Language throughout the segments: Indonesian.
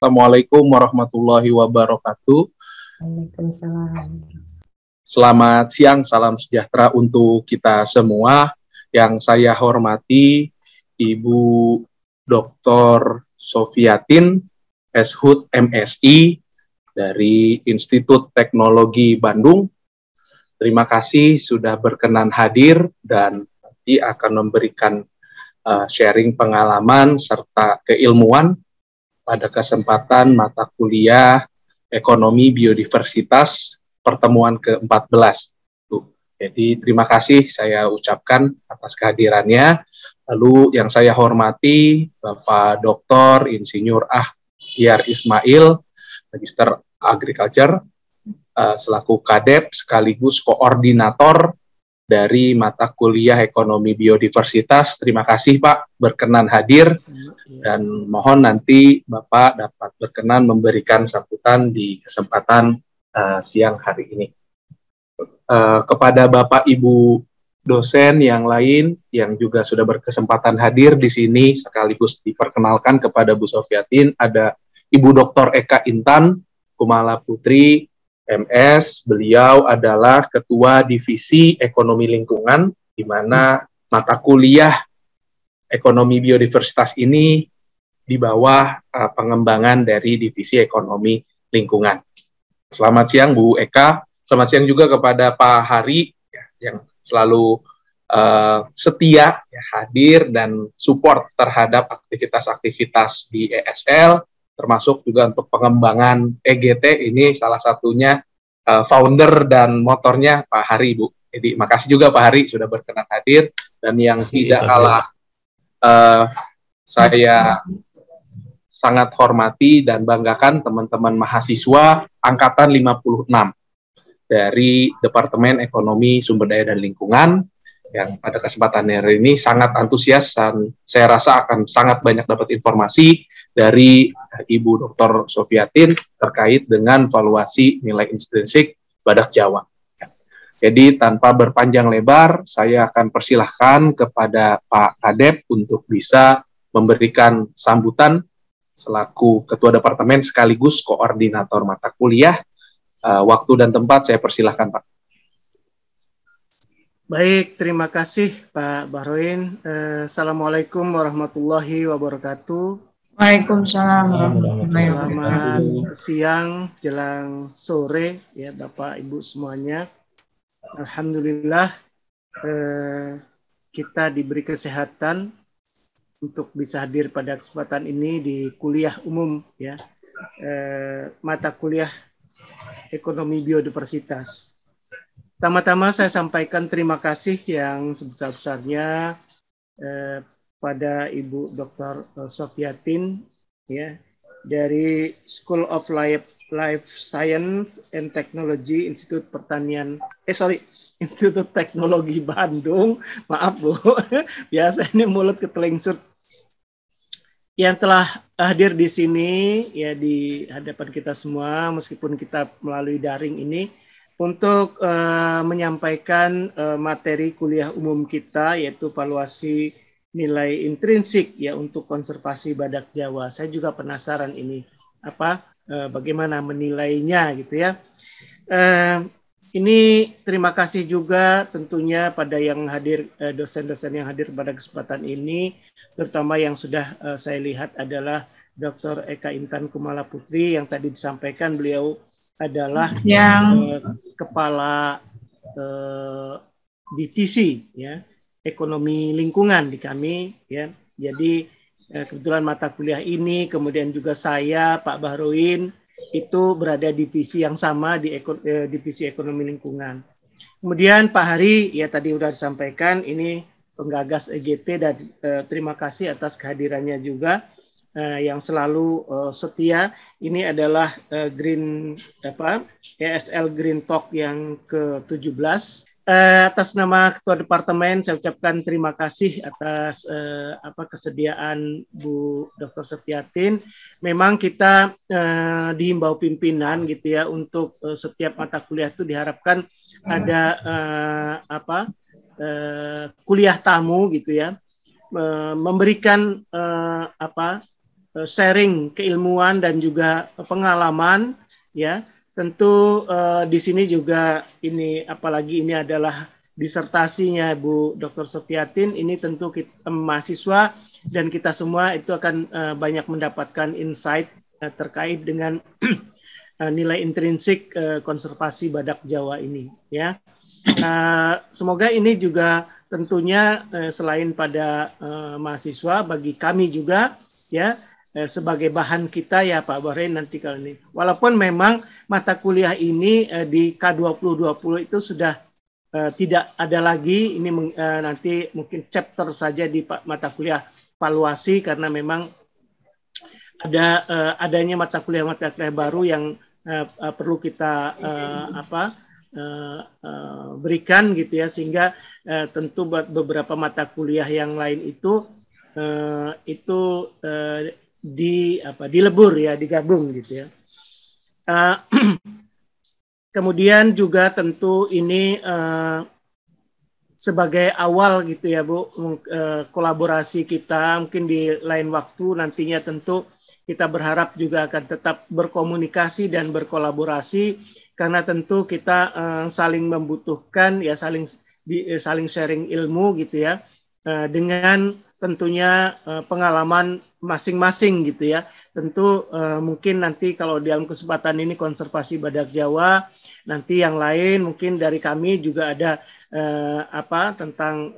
Assalamualaikum warahmatullahi wabarakatuh. Waalaikumsalam. Selamat siang, salam sejahtera untuk kita semua. Yang saya hormati Ibu Dr. Sofiatin, Shut MSI dari Institut Teknologi Bandung. Terima kasih sudah berkenan hadir dan nanti akan memberikan sharing pengalaman serta keilmuan pada kesempatan mata kuliah Ekonomi Biodiversitas pertemuan ke-14. Jadi terima kasih saya ucapkan atas kehadirannya. Lalu yang saya hormati Bapak Dr. Insinyur Ahyar Ismail, Magister Agriculture, selaku kadep sekaligus koordinator dari mata kuliah Ekonomi Biodiversitas. Terima kasih Pak berkenan hadir dan mohon nanti Bapak dapat berkenan memberikan sambutan di kesempatan siang hari ini. Kepada Bapak Ibu dosen yang lain yang juga sudah berkesempatan hadir di sini, sekaligus diperkenalkan kepada Bu Sofiatin, ada Ibu Dr. Eka Intan Kumala Putri, MS. Beliau adalah Ketua Divisi Ekonomi Lingkungan, di mana mata kuliah Ekonomi Biodiversitas ini di bawah pengembangan dari Divisi Ekonomi Lingkungan. Selamat siang Bu Eka, selamat siang juga kepada Pak Hari yang selalu setia hadir dan support terhadap aktivitas-aktivitas di ESL, termasuk juga untuk pengembangan EGT. Ini salah satunya founder dan motornya Pak Hari, Bu. Jadi makasih juga Pak Hari sudah berkenan hadir, dan yang tidak kalah saya sangat hormati dan banggakan teman-teman mahasiswa angkatan 56 dari Departemen Ekonomi Sumber Daya dan Lingkungan yang pada kesempatan hari ini sangat antusias dan saya rasa akan sangat banyak dapat informasi dari Ibu Dr. Sofiatin terkait dengan valuasi nilai intrinsik badak Jawa. Jadi tanpa berpanjang lebar, saya akan persilahkan kepada Pak Kadep untuk bisa memberikan sambutan selaku Ketua Departemen sekaligus koordinator mata kuliah. Waktu dan tempat saya persilahkan Pak. Baik, terima kasih Pak Bahroin. Assalamualaikum warahmatullahi wabarakatuh. Waalaikumsalam. Selamat siang, jelang sore ya Bapak Ibu semuanya. Alhamdulillah kita diberi kesehatan untuk bisa hadir pada kesempatan ini di kuliah umum ya, mata kuliah Ekonomi Biodiversitas. Pertama-tama saya sampaikan terima kasih yang sebesar-besarnya pada Ibu Dr. Sofiatin ya, dari School of Life Science and Technology Institut Institut Teknologi Bandung. Maaf Bu, biasa ini mulut ketelengsut. Yang telah hadir di sini ya di hadapan kita semua, meskipun kita melalui daring ini, untuk menyampaikan materi kuliah umum kita, yaitu valuasi nilai intrinsik ya untuk konservasi badak Jawa. Saya juga penasaran ini bagaimana menilainya gitu ya. Ini terima kasih juga tentunya pada yang hadir, dosen-dosen yang hadir pada kesempatan ini, terutama yang sudah saya lihat adalah Dr. Eka Intan Kumala Putri yang tadi disampaikan beliau adalah kepala divisi ya ekonomi lingkungan di kami ya. Jadi kebetulan mata kuliah ini kemudian juga saya Pak Bahroin itu berada di divisi yang sama di divisi ekonomi lingkungan. Kemudian Pak Hari ya tadi sudah disampaikan ini penggagas EGT dan terima kasih atas kehadirannya juga. Yang selalu setia. Ini adalah ESL Green Talk yang ke-17. Atas nama Ketua Departemen saya ucapkan terima kasih atas kesediaan Bu Dr. Sofiatin. Memang kita dihimbau pimpinan gitu ya untuk setiap mata kuliah itu diharapkan ada kuliah tamu gitu ya, memberikan sharing keilmuan dan juga pengalaman, ya. Tentu di sini juga ini, apalagi ini adalah disertasinya Bu Dr. Sofiatin, ini tentu kita, mahasiswa dan kita semua itu akan banyak mendapatkan insight terkait dengan nilai intrinsik konservasi badak Jawa ini, ya. Semoga ini juga tentunya selain pada mahasiswa, bagi kami juga, ya, sebagai bahan kita ya Pak Bahrain nanti kalau ini. Walaupun memang mata kuliah ini di K2020 itu sudah tidak ada lagi, ini nanti mungkin chapter saja di mata kuliah valuasi, karena memang ada adanya mata kuliah baru yang perlu kita berikan gitu ya, sehingga tentu beberapa mata kuliah yang lain itu dilebur ya, digabung gitu ya. Kemudian juga tentu ini sebagai awal gitu ya Bu, kolaborasi kita mungkin di lain waktu nantinya tentu kita berharap juga akan tetap berkomunikasi dan berkolaborasi, karena tentu kita saling membutuhkan ya, saling sharing ilmu gitu ya, dengan tentunya pengalaman masing-masing gitu ya. Tentu mungkin nanti kalau dalam kesempatan ini konservasi badak Jawa, nanti yang lain mungkin dari kami juga ada tentang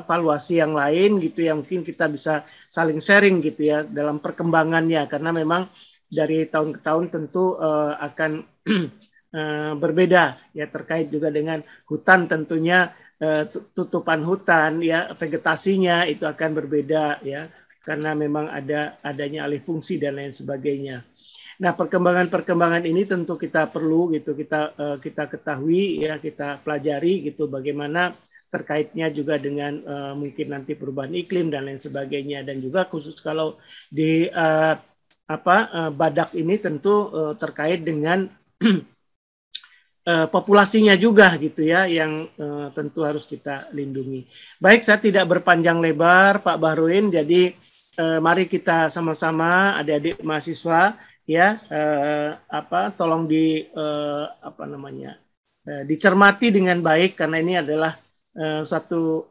valuasi yang lain gitu ya, mungkin kita bisa saling sharing gitu ya dalam perkembangannya, karena memang dari tahun ke tahun tentu akan berbeda ya, terkait juga dengan hutan, tentunya tutupan hutan ya, vegetasinya itu akan berbeda ya, karena memang adanya alih fungsi dan lain sebagainya. Nah, perkembangan ini tentu kita perlu gitu, kita ketahui ya, kita pelajari gitu, bagaimana terkaitnya juga dengan mungkin nanti perubahan iklim dan lain sebagainya, dan juga khusus kalau di badak ini tentu terkait dengan populasinya juga gitu ya, yang tentu harus kita lindungi. Baik, saya tidak berpanjang lebar Pak Bahrain, jadi mari kita sama-sama adik-adik mahasiswa ya, tolong dicermati dengan baik, karena ini adalah satu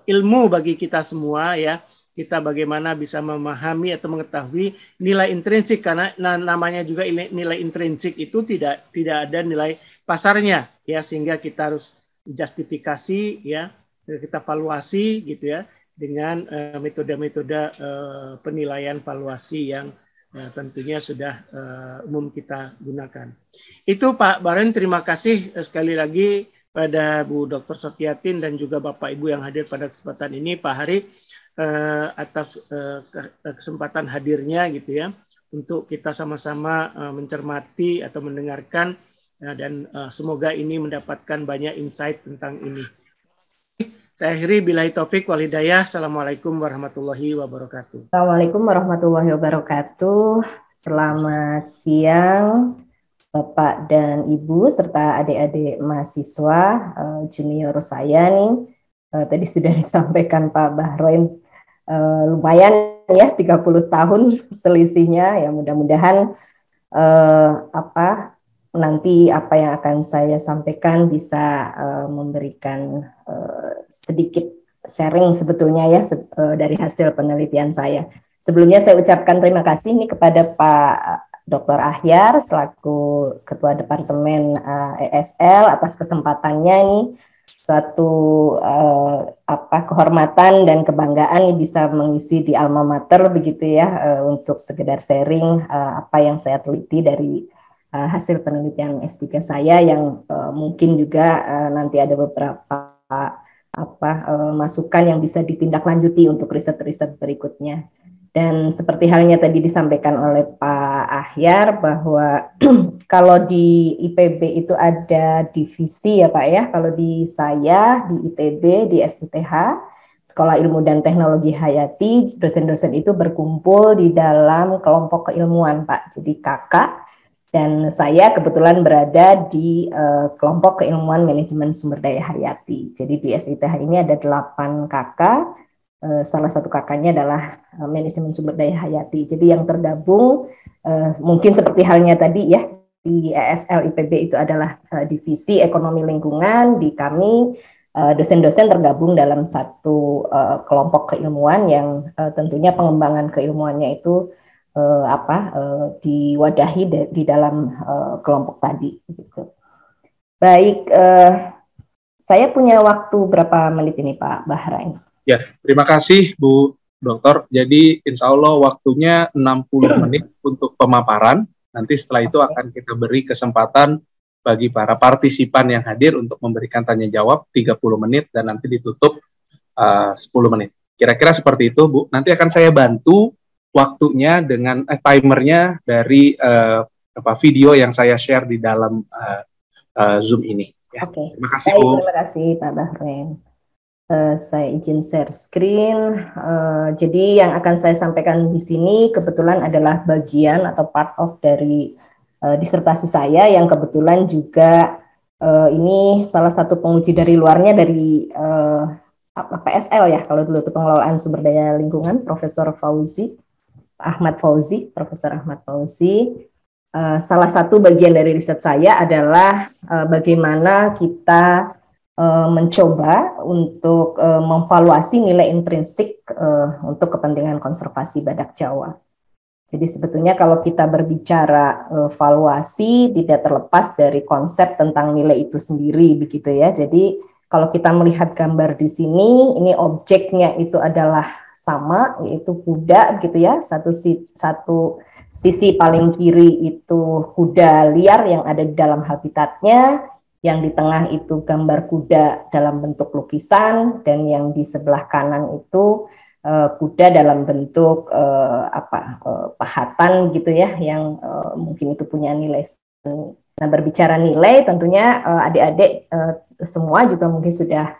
ilmu bagi kita semua ya. Kita bagaimana bisa memahami atau mengetahui nilai intrinsik, karena namanya juga nilai intrinsik itu tidak ada nilai pasarnya ya, sehingga kita harus justifikasi ya, kita valuasi gitu ya, dengan metode-metode penilaian valuasi yang tentunya sudah umum kita gunakan. Itu Pak Bahrain, terima kasih sekali lagi pada Bu Dr. Sofiatin dan juga Bapak Ibu yang hadir pada kesempatan ini, Pak Hari, atas kesempatan hadirnya gitu ya, untuk kita sama-sama mencermati atau mendengarkan, dan semoga ini mendapatkan banyak insight tentang ini. Saya akhiri, billahi taufik wal hidayah. Assalamualaikum warahmatullahi wabarakatuh. Assalamualaikum warahmatullahi wabarakatuh. Selamat siang Bapak dan Ibu serta adik-adik mahasiswa junior saya nih. Tadi sudah disampaikan Pak Bahrain, lumayan ya, 30 tahun selisihnya ya. Mudah-mudahan nanti apa yang akan saya sampaikan bisa memberikan sedikit sharing sebetulnya ya, dari hasil penelitian saya. Sebelumnya saya ucapkan terima kasih nih kepada Pak Dr. Ahyar selaku Ketua Departemen ESL atas kesempatannya nih. Suatu kehormatan dan kebanggaan bisa mengisi di alma mater begitu ya, untuk sekedar sharing apa yang saya teliti dari hasil penelitian S3 saya, yang mungkin juga nanti ada beberapa masukan yang bisa ditindaklanjuti untuk riset-riset berikutnya. Dan seperti halnya tadi disampaikan oleh Pak Ahyar bahwa kalau di IPB itu ada divisi ya Pak ya, kalau di saya di ITB, di SITH, Sekolah Ilmu dan Teknologi Hayati, dosen-dosen itu berkumpul di dalam kelompok keilmuan Pak, jadi kakak. Dan saya kebetulan berada di kelompok keilmuan manajemen sumber daya hayati. Jadi di SITH ini ada 8 kakak salah satu kakaknya adalah manajemen sumber daya hayati. Jadi yang tergabung mungkin seperti halnya tadi ya, di ESL IPB itu adalah divisi ekonomi lingkungan. Di kami dosen-dosen tergabung dalam satu kelompok keilmuan yang tentunya pengembangan keilmuannya itu diwadahi di dalam kelompok tadi. Gitu. Baik, saya punya waktu berapa menit ini Pak Bahrain? Ya, terima kasih Bu Dokter. Jadi insya Allah waktunya 60 menit untuk pemaparan. Nanti setelah itu akan kita beri kesempatan bagi para partisipan yang hadir untuk memberikan tanya jawab 30 menit dan nanti ditutup 10 menit. Kira-kira seperti itu Bu. Nanti akan saya bantu waktunya dengan timernya dari video yang saya share di dalam Zoom ini. Ya. Oke. Terima kasih Bu. Terima kasih Pak Bahrain. Saya izin share screen. Jadi yang akan saya sampaikan di sini kebetulan adalah bagian atau part of dari disertasi saya yang kebetulan juga ini salah satu penguji dari luarnya dari PSL ya, kalau dulu itu pengelolaan sumber daya lingkungan, Profesor Ahmad Fauzi. Salah satu bagian dari riset saya adalah bagaimana kita mencoba untuk memvaluasi nilai intrinsik untuk kepentingan konservasi badak Jawa. Jadi sebetulnya kalau kita berbicara valuasi tidak terlepas dari konsep tentang nilai itu sendiri begitu ya. Jadi kalau kita melihat gambar di sini, ini objeknya itu adalah sama, yaitu kuda gitu ya. Satu sisi paling kiri itu kuda liar yang ada di dalam habitatnya. Yang di tengah itu gambar kuda dalam bentuk lukisan, dan yang di sebelah kanan itu kuda dalam bentuk pahatan gitu ya, yang mungkin itu punya nilai. Nah, berbicara nilai tentunya adik-adik semua juga mungkin sudah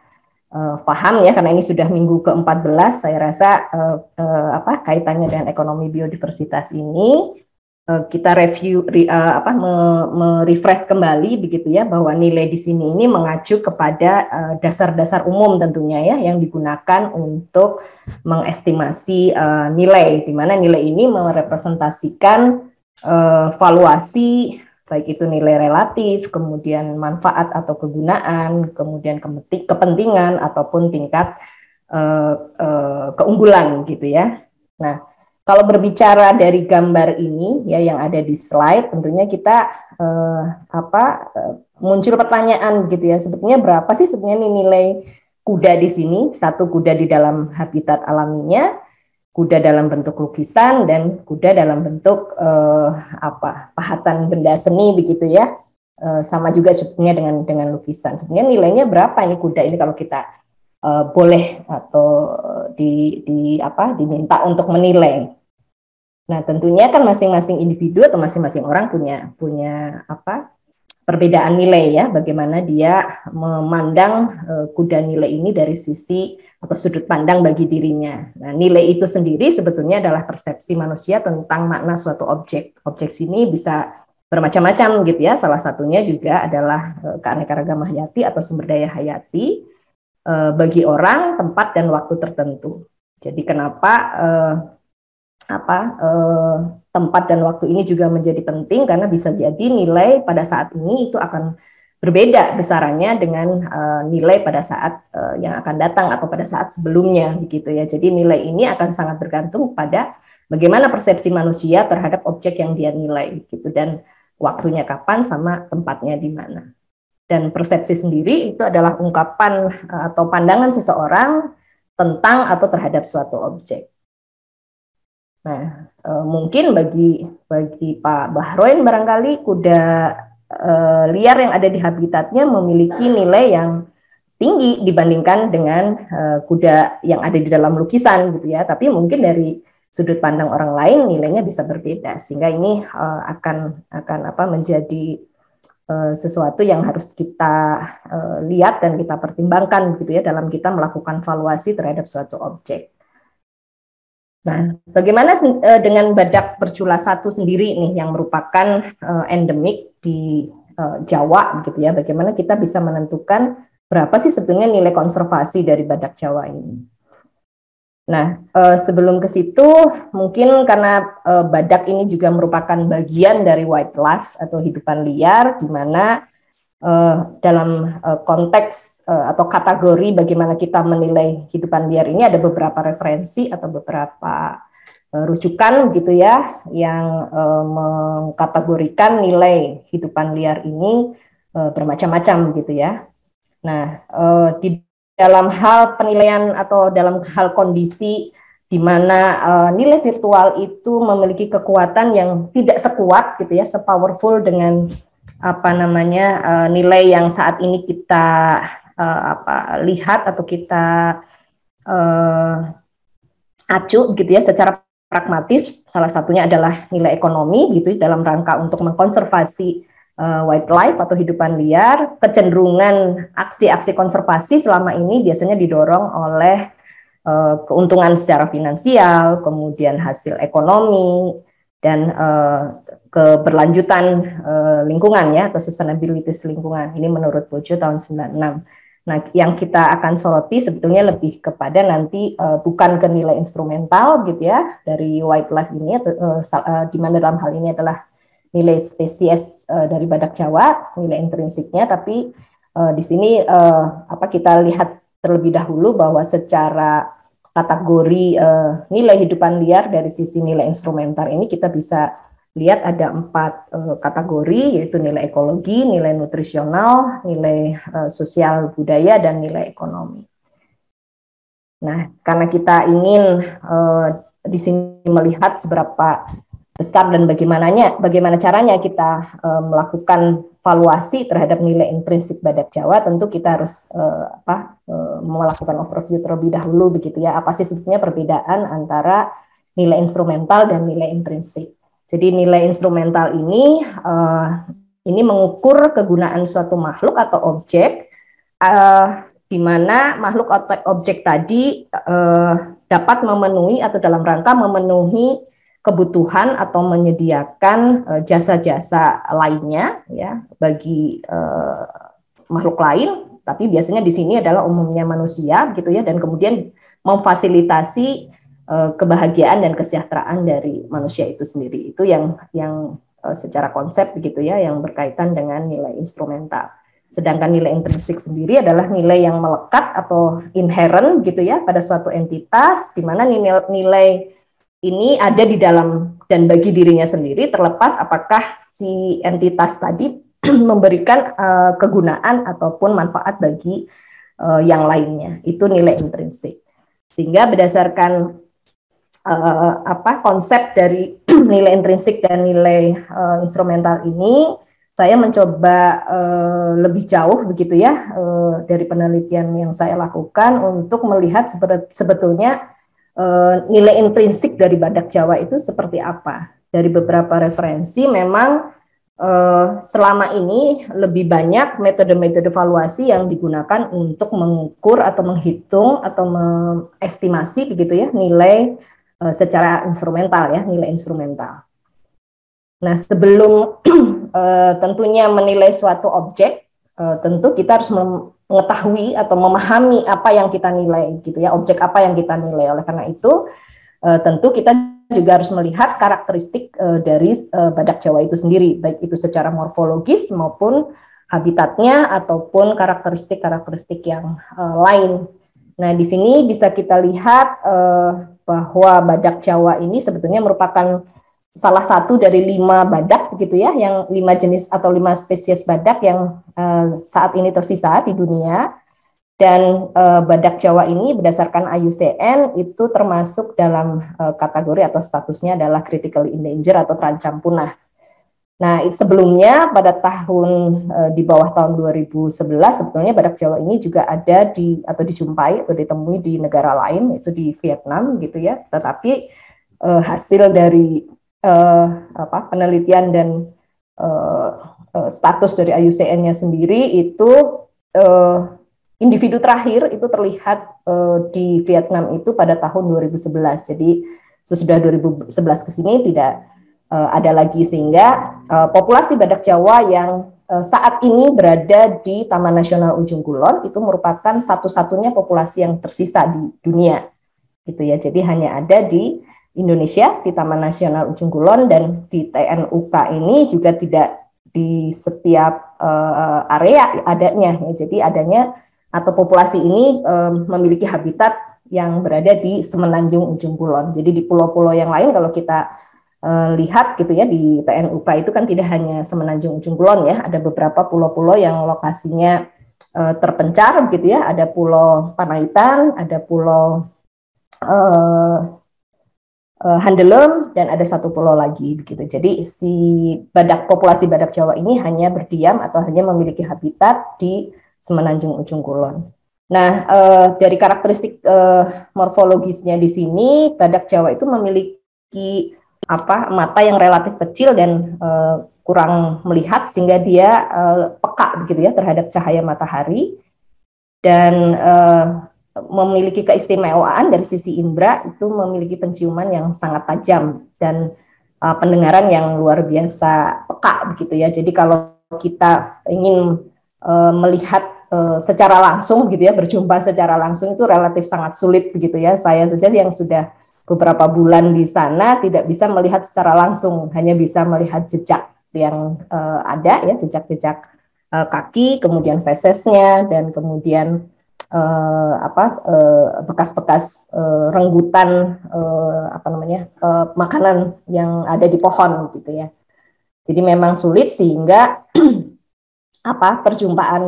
paham ya, karena ini sudah minggu ke-14, saya rasa kaitannya dengan ekonomi biodiversitas ini. Kita review merefresh kembali begitu ya, bahwa nilai di sini ini mengacu kepada dasar-dasar umum tentunya ya yang digunakan untuk mengestimasi nilai, di mana nilai ini merepresentasikan valuasi baik itu nilai relatif, kemudian manfaat atau kegunaan, kemudian kepentingan ataupun tingkat keunggulan gitu ya. Nah, kalau berbicara dari gambar ini ya yang ada di slide, tentunya kita muncul pertanyaan gitu ya, sebetulnya berapa sih sebenarnya nilai kuda di sini? Satu, kuda di dalam habitat alaminya, kuda dalam bentuk lukisan, dan kuda dalam bentuk pahatan benda seni begitu ya. Sama juga sebetulnya dengan lukisan. Sebenarnya nilainya berapa ini kuda ini kalau kita boleh atau diminta untuk menilai. Nah, tentunya kan masing-masing individu atau masing-masing orang punya perbedaan nilai ya, bagaimana dia memandang kuda nilai ini dari sisi atau sudut pandang bagi dirinya. Nah, nilai itu sendiri sebetulnya adalah persepsi manusia tentang makna suatu objek. Objek sini bisa bermacam-macam gitu ya. Salah satunya juga adalah keanekaragaman hayati atau sumber daya hayati bagi orang, tempat, dan waktu tertentu. Jadi kenapa tempat dan waktu ini juga menjadi penting, karena bisa jadi nilai pada saat ini itu akan berbeda besarannya dengan nilai pada saat yang akan datang atau pada saat sebelumnya begitu ya. Jadi nilai ini akan sangat bergantung pada bagaimana persepsi manusia terhadap objek yang dia nilai gitu, dan waktunya kapan sama tempatnya di mana. Dan persepsi sendiri itu adalah ungkapan atau pandangan seseorang tentang atau terhadap suatu objek. Nah, mungkin bagi Pak Bahrain barangkali kuda liar yang ada di habitatnya memiliki nilai yang tinggi dibandingkan dengan kuda yang ada di dalam lukisan gitu ya. Tapi mungkin dari sudut pandang orang lain nilainya bisa berbeda, sehingga ini akan menjadi sesuatu yang harus kita lihat dan kita pertimbangkan gitu ya dalam kita melakukan valuasi terhadap suatu objek. Nah, bagaimana dengan badak bercula satu sendiri nih yang merupakan endemik di Jawa gitu ya? Bagaimana kita bisa menentukan berapa sih sebetulnya nilai konservasi dari badak Jawa ini? Nah, sebelum ke situ, mungkin karena badak ini juga merupakan bagian dari wildlife atau hidupan liar, di mana dalam konteks atau kategori bagaimana kita menilai hidupan liar ini ada beberapa referensi atau beberapa rujukan gitu ya, yang mengkategorikan nilai hidupan liar ini bermacam-macam gitu ya. Nah, di dalam hal penilaian atau dalam hal kondisi di mana nilai virtual itu memiliki kekuatan yang tidak sekuat gitu ya, sepowerful dengan apa namanya nilai yang saat ini kita lihat atau kita acu gitu ya secara pragmatis. Salah satunya adalah nilai ekonomi gitu dalam rangka untuk mengkonservasi wildlife atau hidupan liar. Kecenderungan aksi-aksi konservasi selama ini biasanya didorong oleh keuntungan secara finansial, kemudian hasil ekonomi, dan keberlanjutan lingkungan ya, atau sustainability lingkungan. Ini menurut Bojo tahun 96. Nah, yang kita akan soroti sebetulnya lebih kepada nanti bukan ke nilai instrumental gitu ya dari wildlife ini, di mana dalam hal ini adalah nilai spesies dari badak Jawa, nilai intrinsiknya, tapi di sini kita lihat terlebih dahulu bahwa secara kategori nilai hidupan liar dari sisi nilai instrumental ini kita bisa lihat ada 4 kategori, yaitu nilai ekologi, nilai nutrisional, nilai sosial budaya, dan nilai ekonomi. Nah, karena kita ingin di sini melihat seberapa besar dan bagaimana caranya kita melakukan valuasi terhadap nilai intrinsik badak Jawa, tentu kita harus melakukan overview terlebih dahulu begitu ya. Apa sih sebetulnya perbedaan antara nilai instrumental dan nilai intrinsik? Jadi nilai instrumental ini mengukur kegunaan suatu makhluk atau objek, di mana makhluk atau objek tadi dapat memenuhi atau dalam rangka memenuhi kebutuhan atau menyediakan jasa-jasa lainnya ya bagi makhluk lain, tapi biasanya di sini adalah umumnya manusia gitu ya, dan kemudian memfasilitasi kebahagiaan dan kesejahteraan dari manusia itu sendiri. Itu yang secara konsep begitu ya, yang berkaitan dengan nilai instrumental. Sedangkan nilai intrinsik sendiri adalah nilai yang melekat atau inherent gitu ya pada suatu entitas, di mana nilai ini ada di dalam dan bagi dirinya sendiri, terlepas apakah si entitas tadi memberikan kegunaan ataupun manfaat bagi yang lainnya. Itu nilai intrinsik. Sehingga berdasarkan konsep dari nilai intrinsik dan nilai instrumental ini, saya mencoba lebih jauh begitu ya dari penelitian yang saya lakukan untuk melihat sebetulnya nilai intrinsik dari badak Jawa itu seperti apa. Dari beberapa referensi memang selama ini lebih banyak metode-metode valuasi yang digunakan untuk mengukur atau menghitung atau mengestimasi begitu ya nilai secara instrumental ya, nilai instrumental. Nah, sebelum tentunya menilai suatu objek, tentu kita harus mengetahui atau memahami apa yang kita nilai gitu ya, objek apa yang kita nilai. Oleh karena itu tentu kita juga harus melihat karakteristik dari badak Jawa itu sendiri, baik itu secara morfologis maupun habitatnya ataupun karakteristik yang lain. Nah, di sini bisa kita lihat bahwa badak Jawa ini sebetulnya merupakan salah satu dari 5 badak begitu ya, yang 5 jenis atau 5 spesies badak yang saat ini tersisa di dunia. Dan badak Jawa ini berdasarkan IUCN itu termasuk dalam kategori atau statusnya adalah critically endangered atau terancam punah. Nah, sebelumnya pada di bawah tahun 2011 sebetulnya badak Jawa ini juga ada atau dijumpai atau ditemui di negara lain, yaitu di Vietnam gitu ya. Tetapi hasil dari penelitian dan status dari IUCN-nya sendiri itu individu terakhir itu terlihat di Vietnam itu pada tahun 2011. Jadi sesudah 2011 ke sini tidak ada lagi, sehingga populasi badak Jawa yang saat ini berada di Taman Nasional Ujung Kulon itu merupakan satu-satunya populasi yang tersisa di dunia. gitu ya. Jadi hanya ada di Indonesia, di Taman Nasional Ujung Kulon, dan di TNUK ini juga tidak di setiap area adanya ya. Jadi adanya atau populasi ini memiliki habitat yang berada di Semenanjung Ujung Kulon. Jadi di pulau-pulau yang lain kalau kita lihat gitu ya, di TNUK itu kan tidak hanya Semenanjung Ujung Kulon ya, ada beberapa pulau-pulau yang lokasinya terpencar gitu ya. Ada Pulau Panaitan, ada Pulau Handelem, dan ada satu pulau lagi begitu. Jadi si populasi badak Jawa ini hanya berdiam atau hanya memiliki habitat di Semenanjung Ujung Kulon. Nah, dari karakteristik morfologisnya di sini, badak Jawa itu memiliki mata yang relatif kecil dan kurang melihat, sehingga dia peka begitu ya terhadap cahaya matahari, dan memiliki keistimewaan dari sisi indera, itu memiliki penciuman yang sangat tajam dan pendengaran yang luar biasa peka begitu ya. Jadi kalau kita ingin melihat secara langsung gitu ya, berjumpa secara langsung itu relatif sangat sulit begitu ya. Saya saja yang sudah beberapa bulan di sana tidak bisa melihat secara langsung, hanya bisa melihat jejak yang ada ya, jejak-jejak kaki, kemudian fesesnya, dan kemudian bekas-bekas renggutan makanan yang ada di pohon gitu ya. Jadi memang sulit, sehingga perjumpaan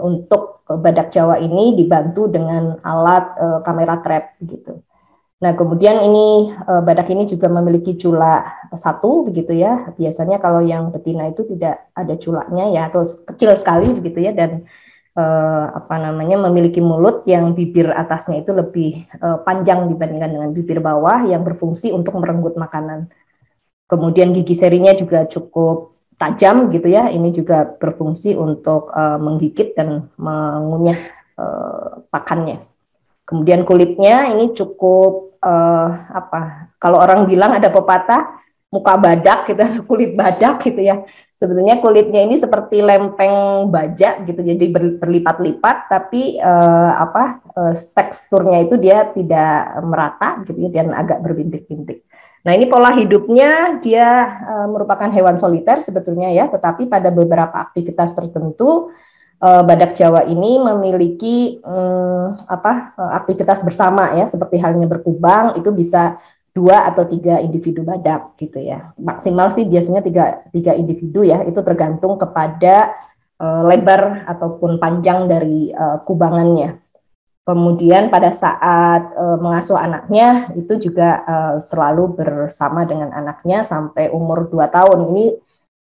untuk badak Jawa ini dibantu dengan alat kamera trap gitu. Nah, kemudian ini badak ini juga memiliki cula satu begitu ya. Biasanya kalau yang betina itu tidak ada culaknya ya, atau kecil sekali begitu ya, dan memiliki mulut yang bibir atasnya itu lebih panjang dibandingkan dengan bibir bawah, yang berfungsi untuk merenggut makanan. Kemudian gigi serinya juga cukup tajam gitu ya. Ini juga berfungsi untuk menggigit dan mengunyah pakannya. Kemudian kulitnya ini cukup kalau orang bilang ada pepatah muka badak gitu, kulit badak gitu ya. Sebetulnya kulitnya ini seperti lempeng baja gitu, jadi berlipat-lipat, tapi teksturnya itu dia tidak merata gitu ya, dan agak berbintik-bintik. Nah, ini pola hidupnya, dia merupakan hewan soliter sebetulnya ya, tetapi pada beberapa aktivitas tertentu badak Jawa ini memiliki aktivitas bersama ya, seperti halnya berkubang, itu bisa 2 atau 3 individu badak gitu ya. Maksimal sih biasanya 3 individu ya, itu tergantung kepada lebar ataupun panjang dari kubangannya. Kemudian pada saat mengasuh anaknya itu juga selalu bersama dengan anaknya sampai umur 2 tahun. Ini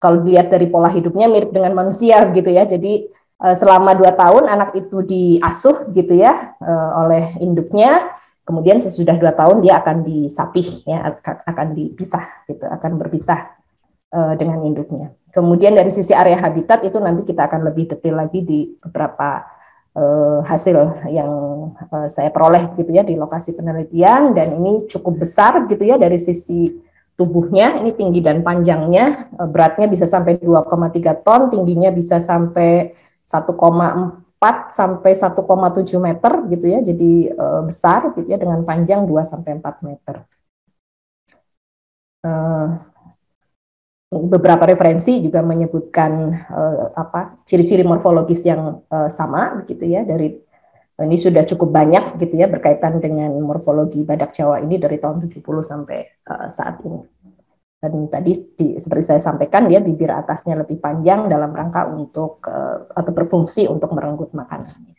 kalau dilihat dari pola hidupnya mirip dengan manusia gitu ya. Jadi selama 2 tahun anak itu diasuh gitu ya oleh induknya. Kemudian sesudah 2 tahun dia akan disapih ya, akan dipisah gitu, akan berpisah dengan induknya. Kemudian dari sisi area habitat itu nanti kita akan lebih detail lagi di beberapa hasil yang saya peroleh gitu ya di lokasi penelitian, dan ini cukup besar gitu ya dari sisi tubuhnya, ini tinggi dan panjangnya, beratnya bisa sampai 2,3 ton, tingginya bisa sampai 1,4 sampai 1,7 meter gitu ya, jadi besar gitu ya, dengan panjang 2 sampai 4 meter. Beberapa referensi juga menyebutkan ciri-ciri morfologis yang sama gitu ya, dari ini sudah cukup banyak gitu ya berkaitan dengan morfologi badak Jawa ini dari tahun 70 sampai saat ini. Dan tadi seperti saya sampaikan, dia bibir atasnya lebih panjang dalam rangka untuk atau berfungsi untuk merenggut makanan.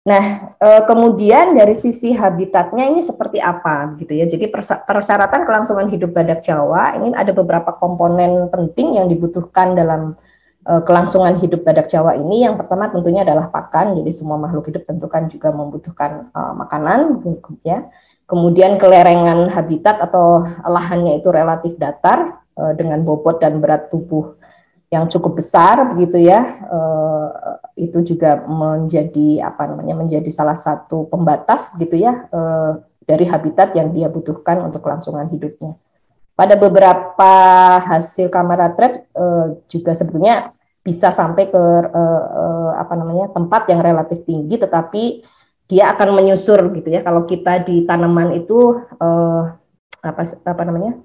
Nah, kemudian dari sisi habitatnya ini seperti apa gitu ya. Jadi persyaratan kelangsungan hidup badak Jawa ini ada beberapa komponen penting yang dibutuhkan dalam kelangsungan hidup badak Jawa ini. Yang pertama tentunya adalah pakan. Jadi semua makhluk hidup tentu kan juga membutuhkan makanan ya. Kemudian kelerengan habitat atau lahannya itu relatif datar dengan bobot dan berat tubuh yang cukup besar begitu ya. Itu juga menjadi menjadi salah satu pembatas gitu ya dari habitat yang dia butuhkan untuk kelangsungan hidupnya. Pada beberapa hasil kamera trap juga sebetulnya bisa sampai ke tempat yang relatif tinggi, tetapi dia akan menyusur gitu ya. Kalau kita di tanaman itu apa namanya,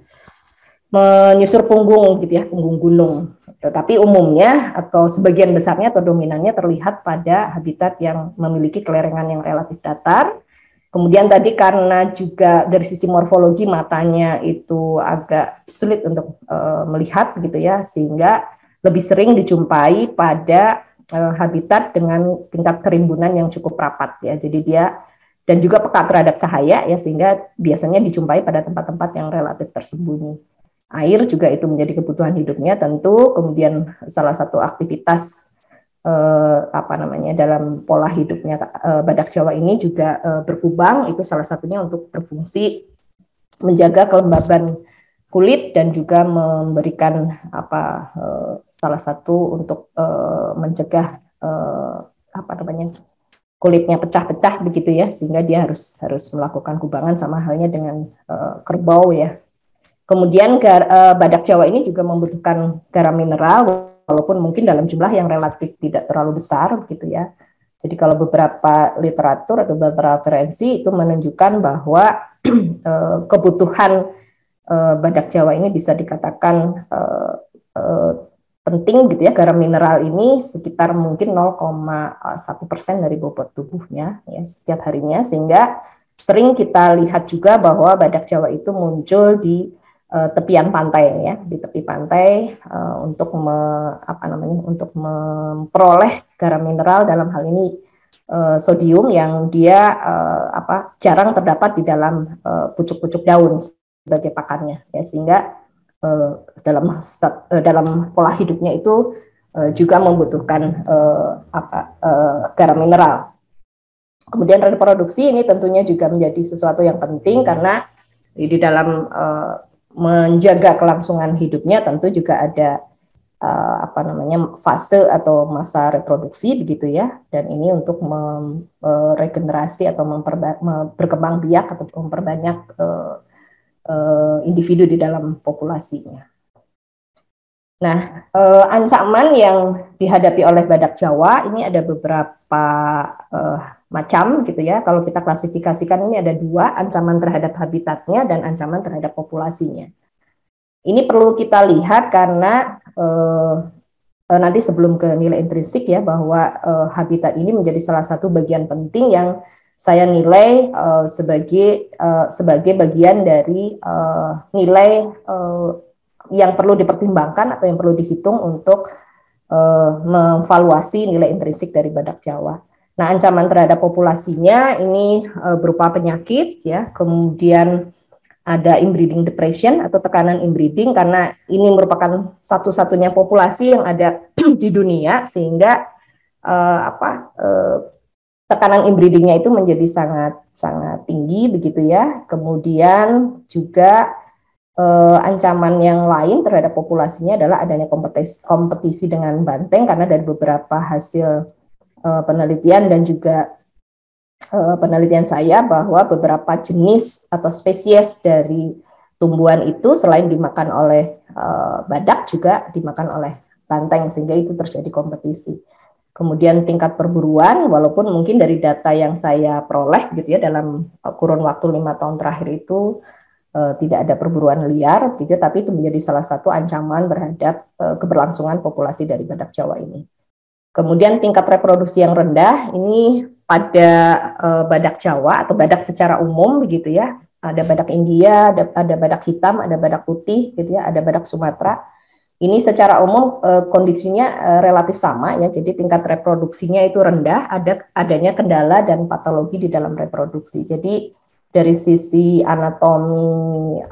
menyusur punggung gitu ya, punggung gunung. Tetapi umumnya atau sebagian besarnya atau dominannya terlihat pada habitat yang memiliki kelerengan yang relatif datar. Kemudian tadi karena juga dari sisi morfologi matanya itu agak sulit untuk melihat gitu ya, sehingga lebih sering dijumpai pada habitat dengan tingkat kerimbunan yang cukup rapat ya. Jadi dia dan juga peka terhadap cahaya ya, sehingga biasanya dijumpai pada tempat-tempat yang relatif tersembunyi. Air juga itu menjadi kebutuhan hidupnya tentu. Kemudian salah satu aktivitas apa namanya dalam pola hidupnya badak Jawa ini juga berkubang, itu salah satunya untuk berfungsi menjaga kelembaban kulit dan juga memberikan salah satu untuk mencegah apa namanya kulitnya pecah-pecah begitu ya, sehingga dia harus melakukan kubangan sama halnya dengan kerbau ya. Kemudian badak Jawa ini juga membutuhkan garam mineral walaupun mungkin dalam jumlah yang relatif tidak terlalu besar gitu ya. Jadi kalau beberapa literatur atau beberapa referensi itu menunjukkan bahwa kebutuhan badak Jawa ini bisa dikatakan penting gitu ya, garam mineral ini sekitar mungkin 0,1% dari bobot tubuhnya ya setiap harinya, sehingga sering kita lihat juga bahwa badak Jawa itu muncul di tepian pantai ya, di tepi pantai untuk untuk memperoleh garam mineral, dalam hal ini sodium yang dia jarang terdapat di dalam pucuk-pucuk daun sebagai pakannya ya, sehingga dalam pola hidupnya itu juga membutuhkan garam mineral. Kemudian reproduksi ini tentunya juga menjadi sesuatu yang penting karena di dalam menjaga kelangsungan hidupnya tentu juga ada fase atau masa reproduksi begitu ya, dan ini untuk meregenerasi atau berkembang biak atau memperbanyak individu di dalam populasinya. Nah, ancaman yang dihadapi oleh badak Jawa ini ada beberapa macam gitu ya. Kalau kita klasifikasikan ini ada 2, ancaman terhadap habitatnya dan ancaman terhadap populasinya. Ini perlu kita lihat karena nanti sebelum ke nilai intrinsik ya, bahwa habitat ini menjadi salah satu bagian penting yang saya nilai sebagai bagian dari nilai yang perlu dipertimbangkan atau yang perlu dihitung untuk mengevaluasi nilai intrinsik dari badak Jawa. Nah, ancaman terhadap populasinya ini berupa penyakit ya, kemudian ada inbreeding depression atau tekanan inbreeding, karena ini merupakan satu-satunya populasi yang ada di dunia, sehingga tekanan inbreedingnya itu menjadi sangat tinggi begitu ya. Kemudian juga ancaman yang lain terhadap populasinya adalah adanya kompetisi dengan banteng, karena dari beberapa hasil penelitian dan juga penelitian saya bahwa beberapa jenis atau spesies dari tumbuhan itu selain dimakan oleh badak juga dimakan oleh banteng, sehingga itu terjadi kompetisi. Kemudian tingkat perburuan, walaupun mungkin dari data yang saya peroleh gitu ya dalam kurun waktu 5 tahun terakhir itu tidak ada perburuan liar gitu, tapi itu menjadi salah satu ancaman terhadap keberlangsungan populasi dari badak Jawa ini. Kemudian tingkat reproduksi yang rendah ini pada badak Jawa atau badak secara umum begitu ya. Ada badak India, ada badak hitam, ada badak putih gitu ya, ada badak Sumatera. Ini secara umum kondisinya relatif sama ya. Jadi tingkat reproduksinya itu rendah, adanya kendala dan patologi di dalam reproduksi. Jadi dari sisi anatomi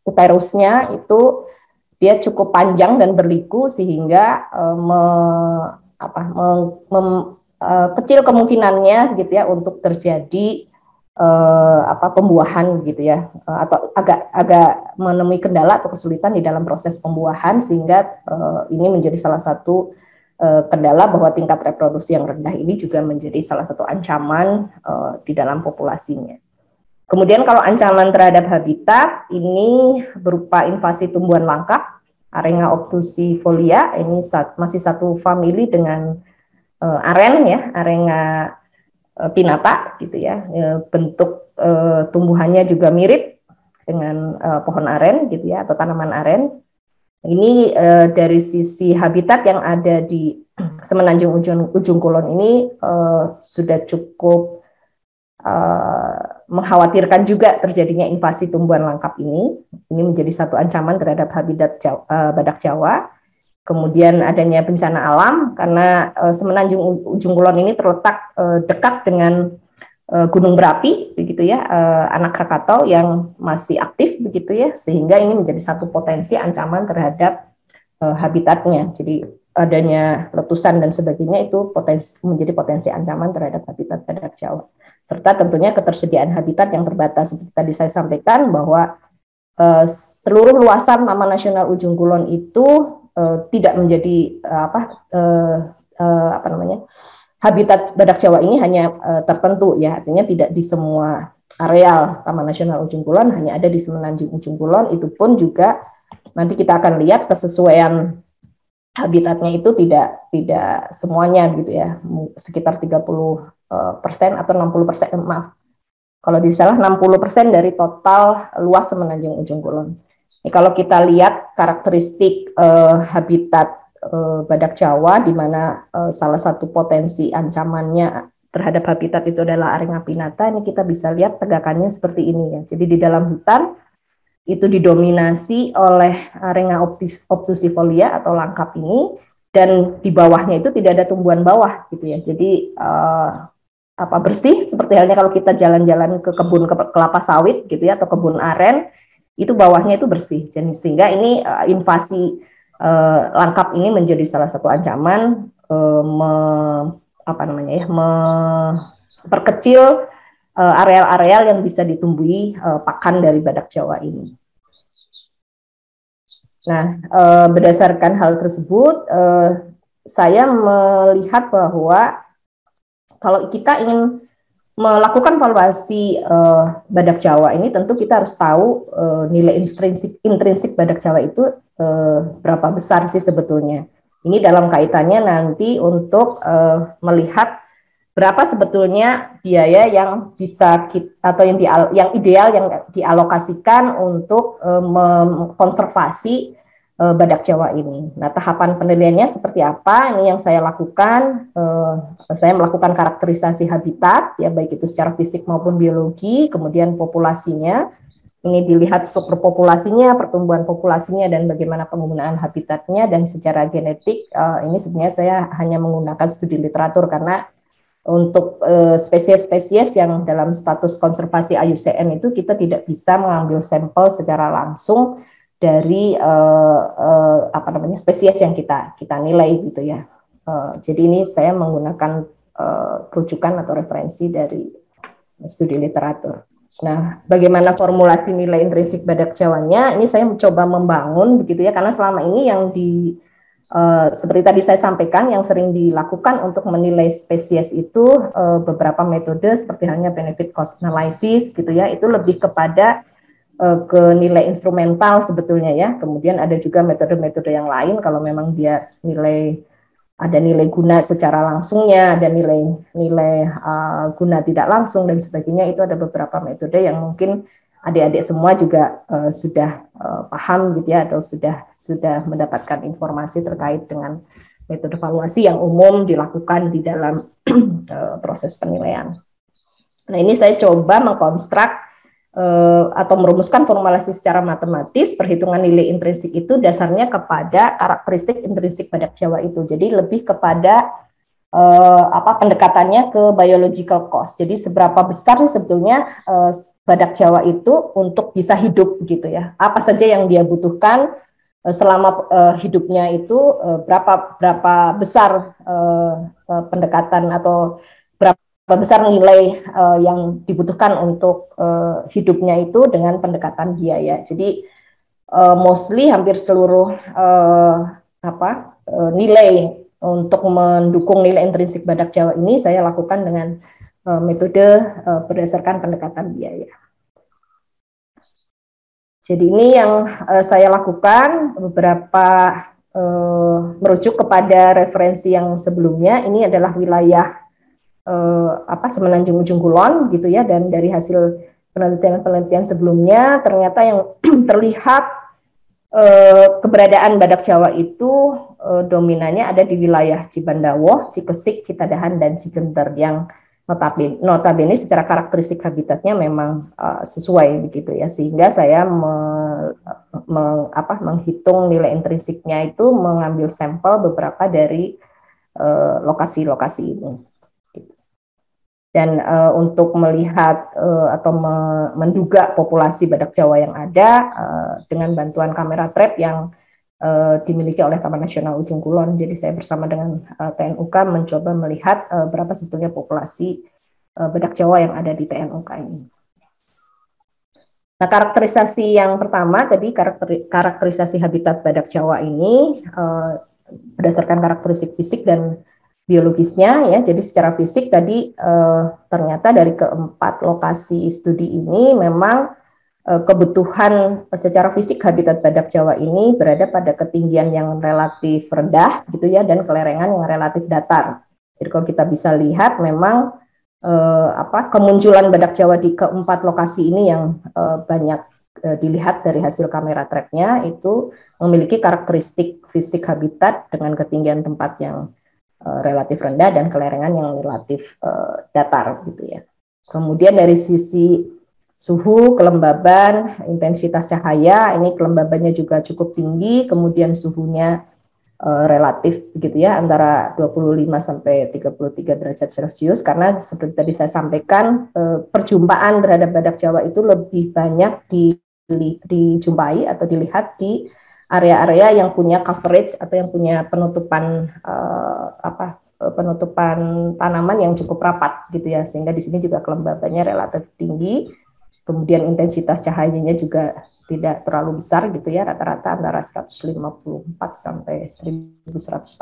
uterusnya itu dia cukup panjang dan berliku, sehingga kecil kemungkinannya gitu ya untuk terjadi pembuahan gitu ya, atau agak menemui kendala atau kesulitan di dalam proses pembuahan, sehingga ini menjadi salah satu kendala bahwa tingkat reproduksi yang rendah ini juga menjadi salah satu ancaman di dalam populasinya. Kemudian kalau ancaman terhadap habitat ini berupa invasi tumbuhan langka, Arenga obtusifolia, ini masih satu famili dengan aren ya, Arenga pinata gitu ya. Bentuk tumbuhannya juga mirip dengan pohon aren gitu ya, atau tanaman aren. Ini dari sisi habitat yang ada di Semenanjung Ujung Kulon ini sudah cukup mengkhawatirkan juga terjadinya invasi tumbuhan langkap ini. Ini menjadi satu ancaman terhadap habitat badak Jawa. Kemudian adanya bencana alam karena Semenanjung Ujung Kulon ini terletak dekat dengan gunung berapi begitu ya, anak Krakatau yang masih aktif begitu ya, sehingga ini menjadi satu potensi ancaman terhadap habitatnya. Jadi adanya letusan dan sebagainya itu menjadi potensi ancaman terhadap habitat badak Jawa. Serta tentunya ketersediaan habitat yang terbatas. Seperti tadi saya sampaikan bahwa seluruh luasan Taman Nasional Ujung Kulon itu tidak menjadi habitat badak Jawa ini hanya tertentu ya, artinya tidak di semua areal Taman Nasional Ujung Kulon, hanya ada di Semenanjung Ujung Kulon. Itu pun juga nanti kita akan lihat kesesuaian habitatnya itu tidak semuanya gitu ya, sekitar 30% atau 60%, maaf kalau tidak salah 60% dari total luas Semenanjung Ujung Kulon. Ini kalau kita lihat karakteristik habitat badak Jawa, di mana salah satu potensi ancamannya terhadap habitat itu adalah Aringa pinata, ini kita bisa lihat tegakannya seperti ini ya. Jadi di dalam hutan itu didominasi oleh Aringa obtusifolia atau langkap ini, dan di bawahnya itu tidak ada tumbuhan bawah gitu ya. Jadi bersih, seperti halnya kalau kita jalan-jalan ke kebun kelapa sawit gitu ya, atau kebun aren, itu bawahnya itu bersih. Jadi sehingga ini invasi langkap ini menjadi salah satu ancaman memperkecil areal-areal yang bisa ditumbuhi pakan dari badak Jawa ini. Nah, berdasarkan hal tersebut, saya melihat bahwa kalau kita ingin melakukan valuasi badak Jawa ini, tentu kita harus tahu nilai intrinsik badak Jawa itu berapa besar sih sebetulnya. Ini dalam kaitannya nanti untuk melihat berapa sebetulnya biaya yang bisa atau yang ideal yang dialokasikan untuk mengkonservasi badak Jawa ini. Nah, tahapan penilaiannya seperti apa? Ini yang saya lakukan. Saya melakukan karakterisasi habitat, ya baik itu secara fisik maupun biologi, kemudian populasinya. Ini dilihat struktur populasinya, pertumbuhan populasinya, dan bagaimana penggunaan habitatnya. Dan secara genetik, ini sebenarnya saya hanya menggunakan studi literatur karena untuk spesies-spesies yang dalam status konservasi IUCN itu kita tidak bisa mengambil sampel secara langsung dari spesies yang kita nilai gitu ya. Jadi ini saya menggunakan rujukan atau referensi dari studi literatur. Nah, bagaimana formulasi nilai intrinsik badak Jawanya? Ini saya mencoba membangun begitu ya, karena selama ini yang seperti tadi saya sampaikan, yang sering dilakukan untuk menilai spesies itu beberapa metode seperti halnya benefit cost analysis gitu ya, itu lebih kepada ke nilai instrumental sebetulnya ya. Kemudian ada juga metode-metode yang lain kalau memang dia ada nilai guna secara langsungnya, ada nilai guna tidak langsung dan sebagainya. Itu ada beberapa metode yang mungkin adik-adik semua juga sudah paham gitu ya, atau sudah mendapatkan informasi terkait dengan metode valuasi yang umum dilakukan di dalam proses penilaian. Nah, ini saya coba mengkonstruk atau merumuskan formulasi secara matematis. Perhitungan nilai intrinsik itu dasarnya kepada karakteristik intrinsik badak Jawa itu. Jadi lebih kepada pendekatannya ke biological cost. Jadi seberapa besar sih sebetulnya badak Jawa itu untuk bisa hidup gitu ya. Apa saja yang dia butuhkan selama hidupnya itu, berapa besar pendekatan atau berapa besar nilai yang dibutuhkan untuk hidupnya itu dengan pendekatan biaya. Jadi mostly hampir seluruh nilai untuk mendukung nilai intrinsik badak Jawa ini saya lakukan dengan metode berdasarkan pendekatan biaya. Jadi ini yang saya lakukan, beberapa merujuk kepada referensi yang sebelumnya. Ini adalah wilayah Semenanjung Ujung Kulon gitu ya, dan dari hasil penelitian sebelumnya ternyata yang terlihat keberadaan badak Jawa itu dominannya ada di wilayah Cibandawoh, Cikesik, Citadahan, dan Cigenter yang notabene secara karakteristik habitatnya memang sesuai begitu ya, sehingga saya menghitung nilai intrinsiknya itu mengambil sampel beberapa dari lokasi-lokasi ini. Dan untuk melihat atau menduga populasi badak Jawa yang ada dengan bantuan kamera trap yang dimiliki oleh Taman Nasional Ujung Kulon. Jadi saya bersama dengan TNUK mencoba melihat berapa sebetulnya populasi badak Jawa yang ada di TNUK ini. Nah, karakterisasi yang pertama tadi, karakterisasi habitat badak Jawa ini berdasarkan karakteristik fisik dan biologisnya ya. Jadi secara fisik tadi ternyata dari keempat lokasi studi ini memang kebutuhan secara fisik habitat badak Jawa ini berada pada ketinggian yang relatif rendah gitu ya, dan kelerengan yang relatif datar. Jadi kalau kita bisa lihat memang kemunculan badak Jawa di keempat lokasi ini yang banyak dilihat dari hasil kamera trapnya itu memiliki karakteristik fisik habitat dengan ketinggian tempat yang relatif rendah dan kelerengan yang relatif datar gitu ya. Kemudian dari sisi suhu, kelembaban, intensitas cahaya, ini kelembabannya juga cukup tinggi, kemudian suhunya relatif begitu ya, antara 25 sampai 33 derajat Celcius, karena seperti tadi saya sampaikan perjumpaan terhadap badak Jawa itu lebih banyak dijumpai atau dilihat di area-area yang punya coverage atau yang punya penutupan penutupan tanaman yang cukup rapat gitu ya, sehingga di sini juga kelembabannya relatif tinggi, kemudian intensitas cahayanya juga tidak terlalu besar gitu ya, rata-rata antara 154 sampai 1148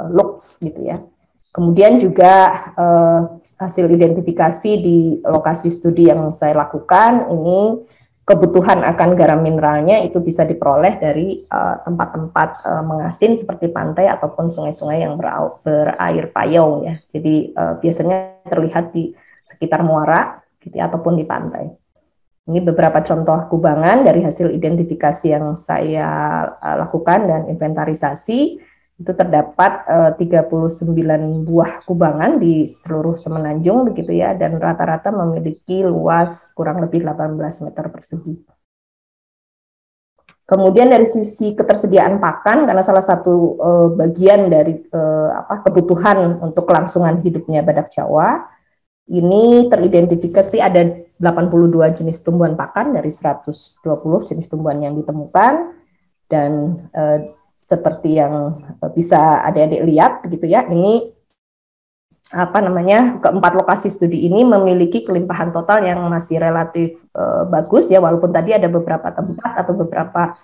lux gitu ya. Kemudian juga hasil identifikasi di lokasi studi yang saya lakukan ini, kebutuhan akan garam mineralnya itu bisa diperoleh dari tempat-tempat mengasin seperti pantai ataupun sungai-sungai yang berair payung ya. Jadi biasanya terlihat di sekitar muara gitu ya, ataupun di pantai. Ini beberapa contoh kubangan dari hasil identifikasi yang saya lakukan dan inventarisasi. Itu terdapat 39 buah kubangan di seluruh Semenanjung begitu ya, dan rata-rata memiliki luas kurang lebih 18 meter persegi. Kemudian dari sisi ketersediaan pakan, karena salah satu bagian dari kebutuhan untuk kelangsungan hidupnya badak Jawa, ini teridentifikasi ada 82 jenis tumbuhan pakan dari 120 jenis tumbuhan yang ditemukan, dan seperti yang bisa adik-adik lihat begitu ya, ini keempat lokasi studi ini memiliki kelimpahan total yang masih relatif bagus ya, walaupun tadi ada beberapa tempat atau beberapa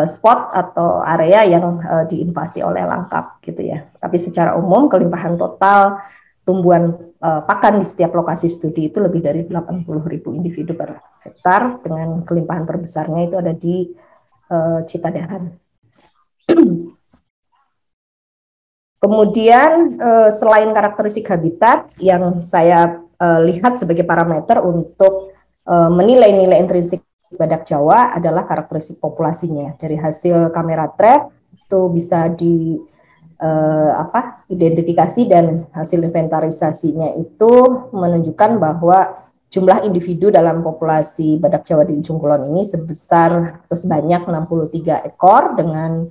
spot atau area yang diinvasi oleh langkap gitu ya. Tapi secara umum kelimpahan total tumbuhan pakan di setiap lokasi studi itu lebih dari 80.000 individu per hektar, dengan kelimpahan terbesarnya itu ada di Citadahan. Kemudian selain karakteristik habitat yang saya lihat sebagai parameter untuk menilai nilai intrinsik badak Jawa adalah karakteristik populasinya. Dari hasil kamera trap itu bisa identifikasi dan hasil inventarisasinya itu menunjukkan bahwa jumlah individu dalam populasi badak Jawa di Ujung Kulon ini sebanyak 63 ekor dengan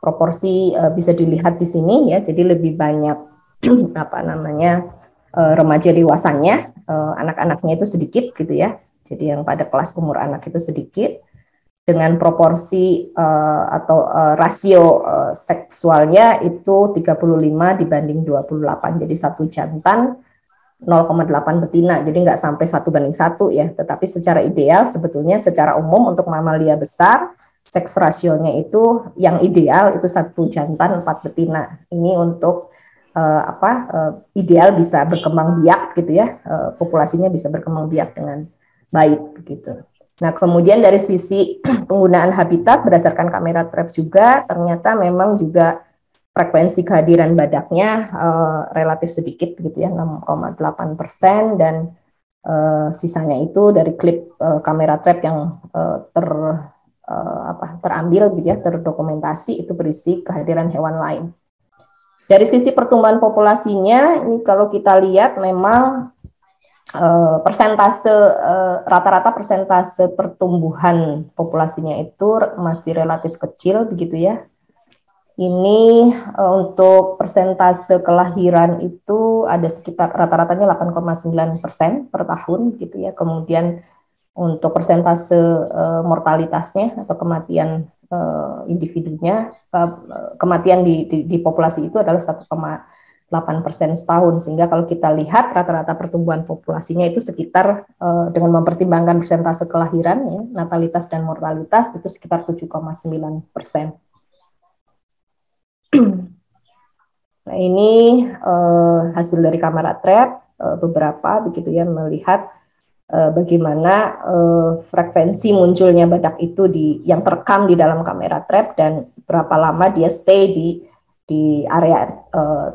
proporsi bisa dilihat di sini ya. Jadi lebih banyak remaja dewasanya, anak-anaknya itu sedikit gitu ya. Jadi yang pada kelas umur anak itu sedikit, dengan proporsi rasio seksualnya itu 35 dibanding 28. Jadi satu jantan 0,8 betina, jadi nggak sampai 1:1 ya. Tetapi secara ideal sebetulnya secara umum untuk mamalia besar, seks rasionya itu yang ideal itu 1 jantan 4 betina. Ini untuk ideal bisa berkembang biak gitu ya, populasinya bisa berkembang biak dengan baik begitu. Nah, kemudian dari sisi penggunaan habitat berdasarkan kamera trap juga ternyata memang juga frekuensi kehadiran badaknya relatif sedikit gitu ya, 6,8%, dan sisanya itu dari klip kamera trap yang terambil gitu ya, terdokumentasi, itu berisi kehadiran hewan lain. Dari sisi pertumbuhan populasinya, ini kalau kita lihat memang rata-rata persentase pertumbuhan populasinya itu masih relatif kecil begitu ya. Ini untuk persentase kelahiran itu ada sekitar rata-ratanya 8,9% per tahun gitu ya. Kemudian untuk persentase mortalitasnya atau kematian individunya, kematian di populasi itu adalah 1,8% setahun, sehingga kalau kita lihat rata-rata pertumbuhan populasinya itu sekitar dengan mempertimbangkan persentase kelahiran ya, natalitas dan mortalitas itu sekitar 7,9%. Nah, ini hasil dari kamera trap beberapa begitu ya, melihat bagaimana frekuensi munculnya badak itu yang terekam di dalam kamera trap dan berapa lama dia stay di area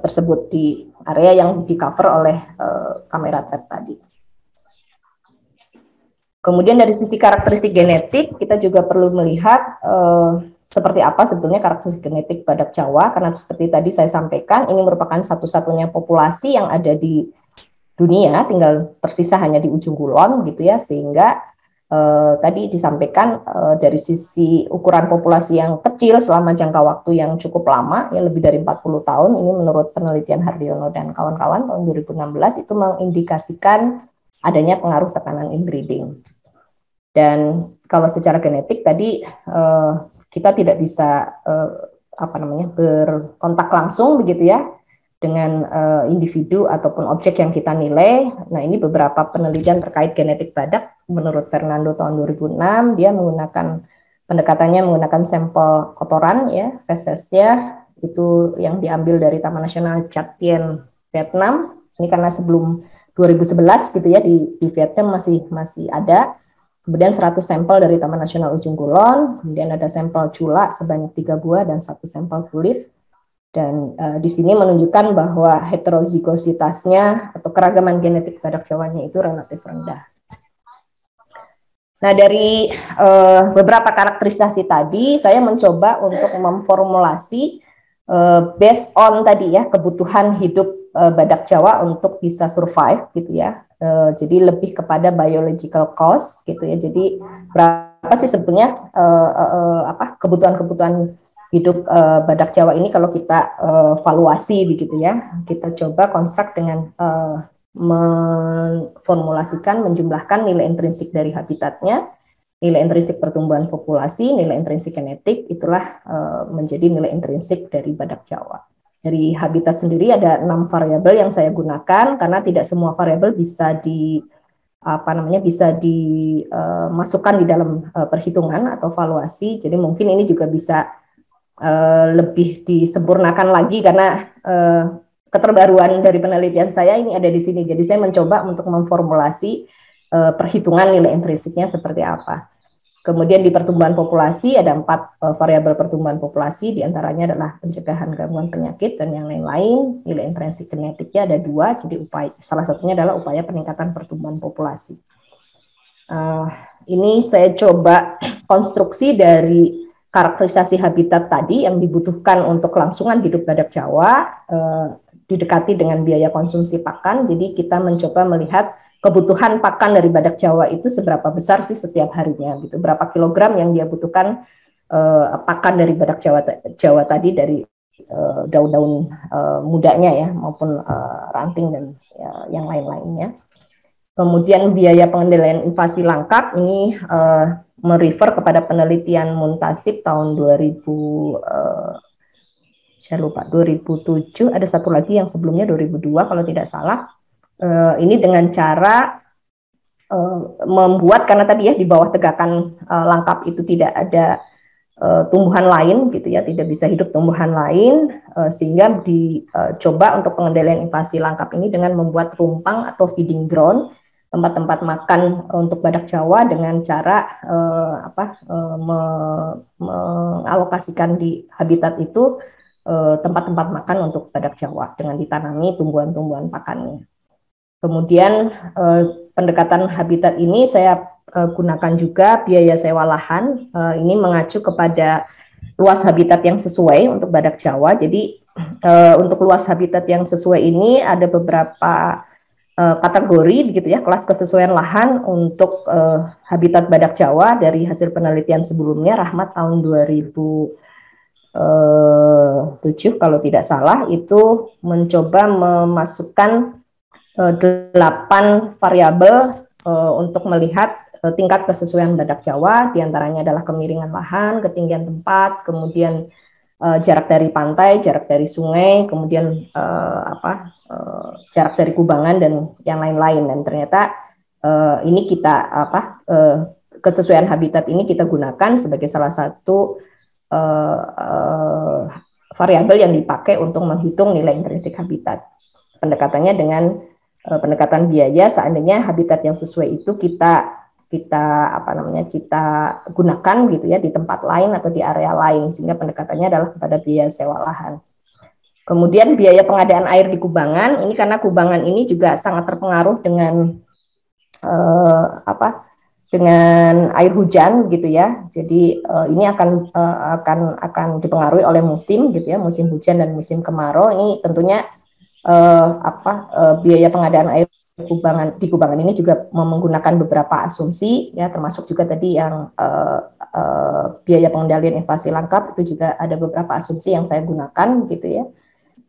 tersebut, di area yang di cover oleh kamera trap tadi. Kemudian dari sisi karakteristik genetik kita juga perlu melihat seperti apa sebetulnya karakteristik genetik badak Jawa, karena seperti tadi saya sampaikan ini merupakan satu-satunya populasi yang ada di dunia, tinggal tersisa hanya di ujung kulon gitu ya, sehingga tadi disampaikan dari sisi ukuran populasi yang kecil selama jangka waktu yang cukup lama ya, lebih dari 40 tahun, ini menurut penelitian Hardiono dan kawan-kawan tahun 2016 itu mengindikasikan adanya pengaruh tekanan inbreeding. Dan kalau secara genetik tadi kita tidak bisa berkontak langsung begitu ya dengan individu ataupun objek yang kita nilai. Nah, ini beberapa penelitian terkait genetik badak menurut Fernando tahun 2006, dia pendekatannya menggunakan sampel kotoran ya, fesesnya itu yang diambil dari Taman Nasional Chat Tien Vietnam. Ini karena sebelum 2011 gitu ya di Vietnam masih ada. Kemudian 100 sampel dari Taman Nasional Ujung Kulon, kemudian ada sampel cula sebanyak 3 buah dan 1 sampel kulit. Dan di sini menunjukkan bahwa heterozigositasnya atau keragaman genetik badak Jawanya itu relatif rendah. Nah, dari beberapa karakterisasi tadi, saya mencoba untuk memformulasi based on tadi ya kebutuhan hidup badak Jawa untuk bisa survive gitu ya. Jadi lebih kepada biological cause gitu ya. Jadi berapa sih sebetulnya kebutuhan-kebutuhan hidup badak Jawa ini kalau kita valuasi begitu ya. Kita coba konstruk dengan memformulasikan, menjumlahkan nilai intrinsik dari habitatnya, nilai intrinsik pertumbuhan populasi, nilai intrinsik genetik, itulah menjadi nilai intrinsik dari badak Jawa. Dari habitat sendiri ada 6 variabel yang saya gunakan karena tidak semua variabel bisa dimasukkan di dalam perhitungan atau valuasi. Jadi mungkin ini juga bisa lebih disempurnakan lagi karena keterbaruan dari penelitian saya ini ada di sini. Jadi saya mencoba untuk memformulasi perhitungan nilai intrinsiknya seperti apa. Kemudian di pertumbuhan populasi ada 4 variabel pertumbuhan populasi, diantaranya adalah pencegahan gangguan penyakit dan yang lain-lain. Nilai intrinsik genetiknya ada 2, jadi salah satunya adalah upaya peningkatan pertumbuhan populasi. Ini saya coba konstruksi dari karakterisasi habitat tadi yang dibutuhkan untuk kelangsungan hidup badak Jawa, didekati dengan biaya konsumsi pakan. Jadi kita mencoba melihat kebutuhan pakan dari badak Jawa itu seberapa besar sih setiap harinya gitu, berapa kilogram yang dia butuhkan pakan dari badak Jawa tadi, dari daun-daun mudanya ya maupun ranting dan yang lain-lainnya. Kemudian biaya pengendalian invasi langkap ini merefer kepada penelitian Muntasib tahun 2007, ada satu lagi yang sebelumnya 2002 kalau tidak salah. Ini dengan cara membuat, karena tadi ya di bawah tegakan langkap itu tidak ada tumbuhan lain gitu ya, tidak bisa hidup tumbuhan lain, sehingga dicoba untuk pengendalian invasi langkap ini dengan membuat rumpang atau feeding ground, tempat-tempat makan untuk badak Jawa dengan cara mengalokasikan di habitat itu tempat-tempat makan untuk badak Jawa dengan ditanami tumbuhan-tumbuhan pakannya. Kemudian pendekatan habitat ini saya gunakan juga biaya sewa lahan. Ini mengacu kepada luas habitat yang sesuai untuk badak Jawa. Jadi untuk luas habitat yang sesuai ini ada beberapa kategori begitu ya, kelas kesesuaian lahan untuk habitat badak Jawa dari hasil penelitian sebelumnya. Rahmat tahun 2007 kalau tidak salah itu mencoba memasukkan 8 variabel untuk melihat tingkat kesesuaian badak Jawa, diantaranya adalah kemiringan lahan, ketinggian tempat, kemudian jarak dari pantai, jarak dari sungai, kemudian jarak dari kubangan dan yang lain-lain. Dan ternyata ini kita kesesuaian habitat ini kita gunakan sebagai salah satu variabel yang dipakai untuk menghitung nilai intrinsik habitat. Pendekatannya dengan pendekatan biaya, seandainya habitat yang sesuai itu kita gunakan gitu ya di tempat lain atau di area lain, sehingga pendekatannya adalah kepada biaya sewa lahan. Kemudian biaya pengadaan air di kubangan, ini karena kubangan ini juga sangat terpengaruh dengan dengan air hujan gitu ya. Jadi ini akan dipengaruhi oleh musim gitu ya, musim hujan dan musim kemarau. Ini tentunya biaya pengadaan air di kubangan ini juga menggunakan beberapa asumsi ya, termasuk juga tadi yang biaya pengendalian invasi langkap itu juga ada beberapa asumsi yang saya gunakan gitu ya.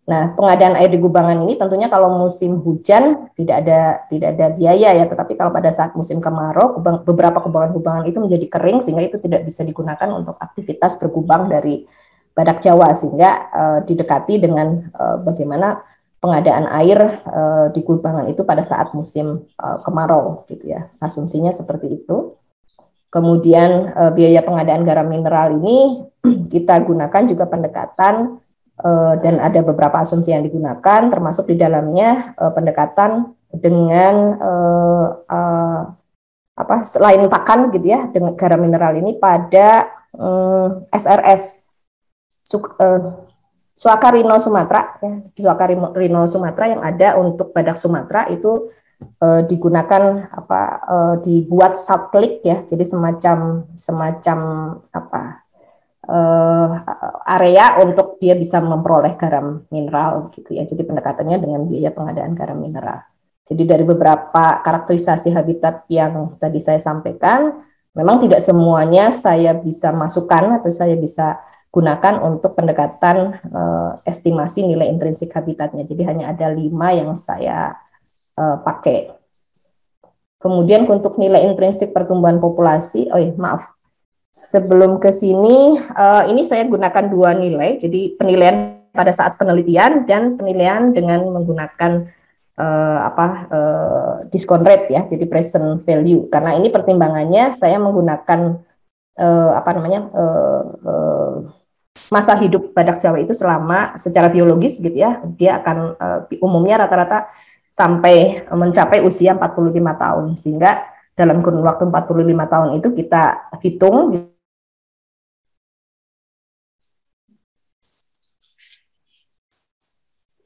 Nah, pengadaan air di kubangan ini tentunya kalau musim hujan tidak ada biaya ya, tetapi kalau pada saat musim kemarau beberapa kubangan-kubangan itu menjadi kering sehingga itu tidak bisa digunakan untuk aktivitas berkubang dari badak Jawa, sehingga didekati dengan bagaimana pengadaan air di kubangan itu pada saat musim kemarau gitu ya. Asumsinya seperti itu. Kemudian biaya pengadaan garam mineral ini kita gunakan juga pendekatan dan ada beberapa asumsi yang digunakan, termasuk di dalamnya pendekatan dengan selain pakan gitu ya, dengan garam mineral ini pada SRS Suaka Rhino Sumatera ya, Suaka Rhino Sumatera yang ada untuk badak Sumatera itu digunakan dibuat salt lick ya, jadi semacam area untuk dia bisa memperoleh garam mineral gitu ya. Jadi pendekatannya dengan biaya pengadaan garam mineral. Jadi dari beberapa karakterisasi habitat yang tadi saya sampaikan, memang tidak semuanya saya bisa masukkan atau saya bisa gunakan untuk pendekatan estimasi nilai intrinsik habitatnya. Jadi hanya ada 5 yang saya pakai. Kemudian untuk nilai intrinsik pertumbuhan populasi, sebelum ke sini, ini saya gunakan 2 nilai, jadi penilaian pada saat penelitian dan penilaian dengan menggunakan discount rate ya, jadi present value. Karena ini pertimbangannya saya menggunakan masa hidup badak Jawa itu selama secara biologis gitu ya, dia akan umumnya rata-rata sampai mencapai usia 45 tahun, sehingga dalam kurun waktu 45 tahun itu kita hitung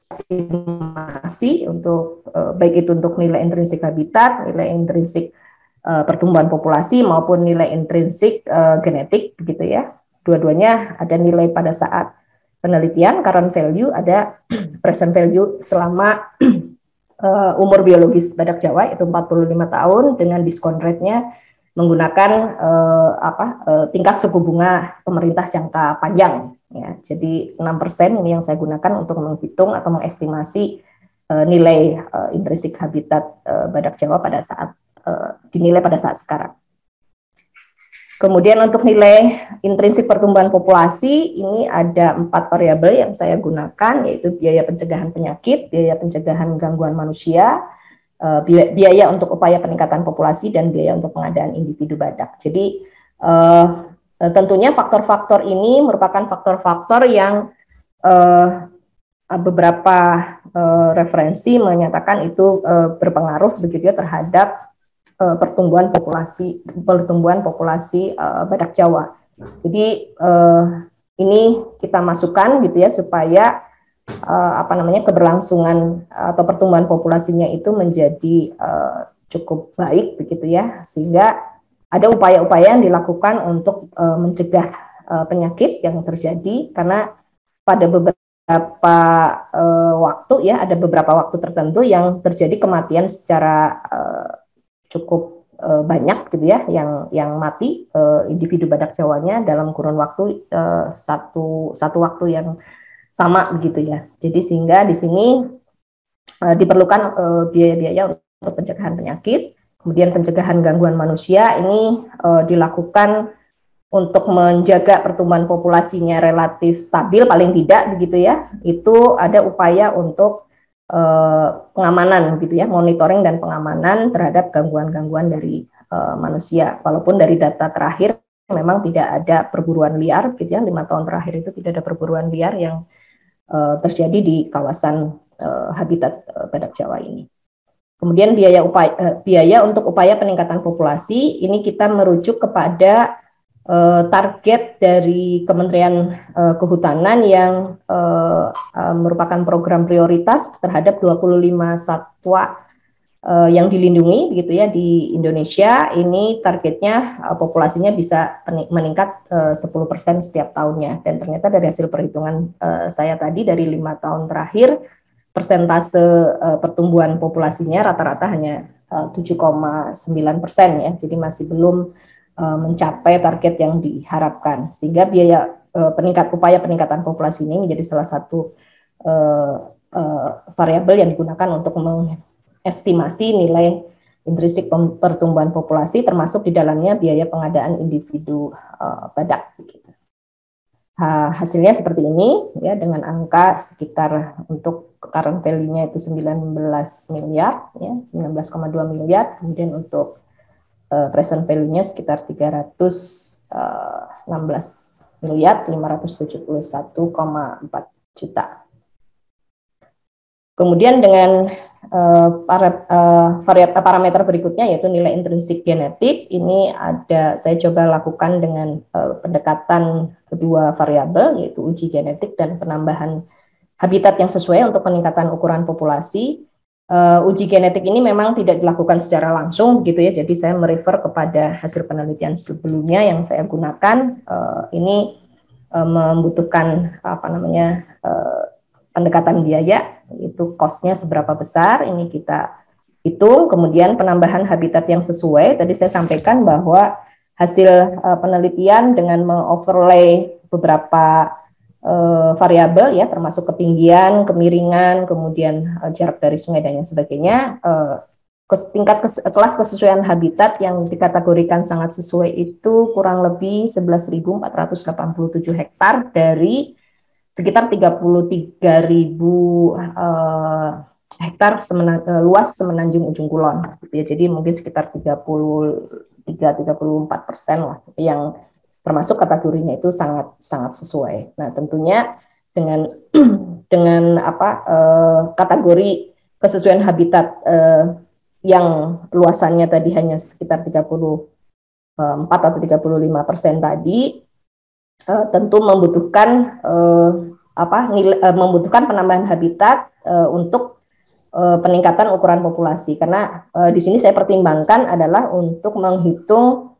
estimasi untuk baik itu untuk nilai intrinsik habitat, nilai intrinsik pertumbuhan populasi maupun nilai intrinsik genetik begitu ya. Dua-duanya ada nilai pada saat penelitian, current value, ada present value selama umur biologis badak Jawa itu 45 tahun dengan diskon rate-nya menggunakan tingkat suku bunga pemerintah jangka panjang ya. Jadi 6% ini yang saya gunakan untuk menghitung atau mengestimasi nilai intrinsik habitat badak Jawa pada saat dinilai pada saat sekarang. Kemudian untuk nilai intrinsik pertumbuhan populasi, ini ada 4 variabel yang saya gunakan, yaitu biaya pencegahan penyakit, biaya pencegahan gangguan manusia, biaya untuk upaya peningkatan populasi, dan biaya untuk pengadaan individu badak. Jadi tentunya faktor-faktor ini merupakan faktor-faktor yang beberapa referensi menyatakan itu berpengaruh begitu ya terhadap pertumbuhan populasi badak Jawa. Jadi ini kita masukkan gitu ya supaya keberlangsungan atau pertumbuhan populasinya itu menjadi cukup baik begitu ya, sehingga ada upaya-upaya yang dilakukan untuk mencegah penyakit yang terjadi, karena pada beberapa waktu ya, ada beberapa waktu tertentu yang terjadi kematian secara cukup banyak gitu ya, yang mati individu badak Jawanya dalam kurun waktu satu waktu yang sama begitu ya. Jadi sehingga di sini diperlukan biaya-biaya untuk pencegahan penyakit, kemudian pencegahan gangguan manusia ini dilakukan untuk menjaga pertumbuhan populasinya relatif stabil paling tidak begitu ya. Itu ada upaya untuk pengamanan gitu ya, monitoring dan pengamanan terhadap gangguan-gangguan dari manusia. Walaupun dari data terakhir memang tidak ada perburuan liar gitu ya, 5 tahun terakhir itu tidak ada perburuan liar yang terjadi di kawasan habitat badak Jawa ini. Kemudian biaya untuk upaya peningkatan populasi ini kita merujuk kepada target dari Kementerian Kehutanan yang merupakan program prioritas terhadap 25 satwa yang dilindungi gitu ya di Indonesia. Ini targetnya populasinya bisa meningkat 10% setiap tahunnya, dan ternyata dari hasil perhitungan saya tadi dari 5 tahun terakhir persentase pertumbuhan populasinya rata-rata hanya 7,9% ya, jadi masih belum mencapai target yang diharapkan, sehingga biaya upaya peningkatan populasi ini menjadi salah satu variabel yang digunakan untuk estimasi nilai intrinsik pertumbuhan populasi, termasuk di dalamnya biaya pengadaan individu badak. Hasilnya seperti ini ya, dengan angka sekitar untuk current value-nya itu 19 miliar ya, 19,2 miliar, kemudian untuk present value-nya sekitar 316 miliar 571,4 juta. Kemudian dengan parameter berikutnya yaitu nilai intrinsik genetik, ini saya coba lakukan dengan pendekatan kedua variabel, yaitu uji genetik dan penambahan habitat yang sesuai untuk peningkatan ukuran populasi. Uji genetik ini memang tidak dilakukan secara langsung gitu ya, jadi saya merefer kepada hasil penelitian sebelumnya yang saya gunakan. Ini membutuhkan pendekatan biaya, itu cost-nya seberapa besar, ini kita hitung. Kemudian penambahan habitat yang sesuai, tadi saya sampaikan bahwa hasil penelitian dengan mengoverlay beberapa variabel ya, termasuk ketinggian, kemiringan, kemudian jarak dari sungai dan yang sebagainya, tingkat kelas kesesuaian habitat yang dikategorikan sangat sesuai itu kurang lebih 11.487 hektar dari sekitar 33.000 hektar luas Semenanjung Ujung Kulon gitu ya. Jadi mungkin sekitar 33-34% lah yang termasuk kategorinya itu sangat sesuai. Nah, tentunya dengan kategori kesesuaian habitat yang luasannya tadi hanya sekitar 34 atau 35% tadi, tentu membutuhkan membutuhkan penambahan habitat untuk peningkatan ukuran populasi, karena di sini saya pertimbangkan adalah untuk menghitung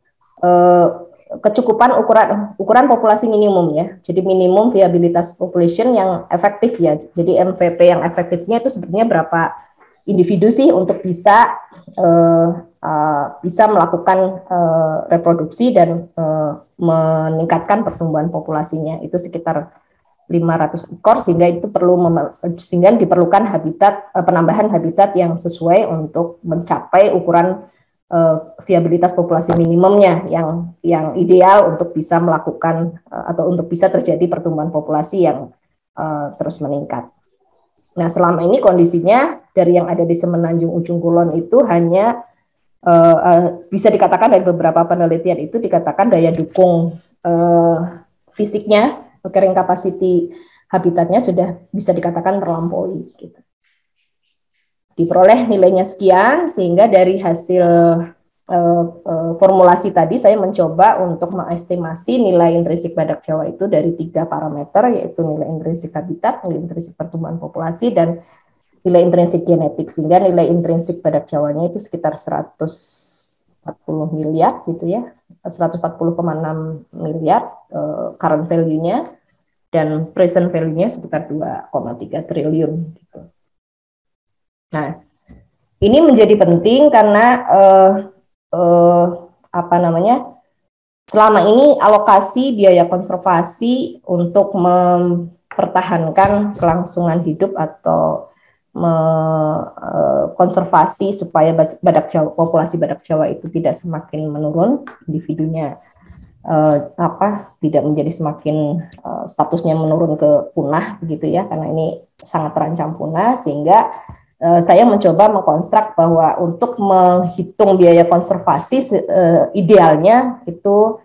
kecukupan ukuran populasi minimum ya. Jadi minimum viabilitas population yang efektif ya. Jadi MVP yang efektifnya itu sebenarnya berapa individu sih untuk bisa melakukan reproduksi dan meningkatkan pertumbuhan populasinya, itu sekitar 500 ekor, sehingga diperlukan penambahan habitat yang sesuai untuk mencapai ukuran viabilitas populasi minimumnya yang ideal untuk bisa melakukan atau untuk bisa terjadi pertumbuhan populasi yang terus meningkat. Nah, selama ini kondisinya dari yang ada di Semenanjung Ujung Kulon itu hanya bisa dikatakan dari beberapa penelitian itu dikatakan daya dukung fisiknya, carrying capacity habitatnya sudah bisa dikatakan terlampaui gitu. Diperoleh nilainya sekian, sehingga dari hasil formulasi tadi saya mencoba untuk mengestimasi nilai intrinsik badak Jawa itu dari 3 parameter, yaitu nilai intrinsik habitat, nilai intrinsik pertumbuhan populasi, dan nilai intrinsik genetik, sehingga nilai intrinsik badak Jawanya itu sekitar 140 miliar gitu ya, 140,6 miliar current value-nya, dan present value-nya sekitar 2,3 triliun gitu. Nah, ini menjadi penting karena selama ini alokasi biaya konservasi untuk mempertahankan kelangsungan hidup atau konservasi supaya badak Jawa, populasi badak Jawa itu tidak semakin menurun, individunya tidak menjadi semakin statusnya menurun ke punah begitu ya, karena ini sangat terancam punah, sehingga saya mencoba mengkonstruk bahwa untuk menghitung biaya konservasi idealnya itu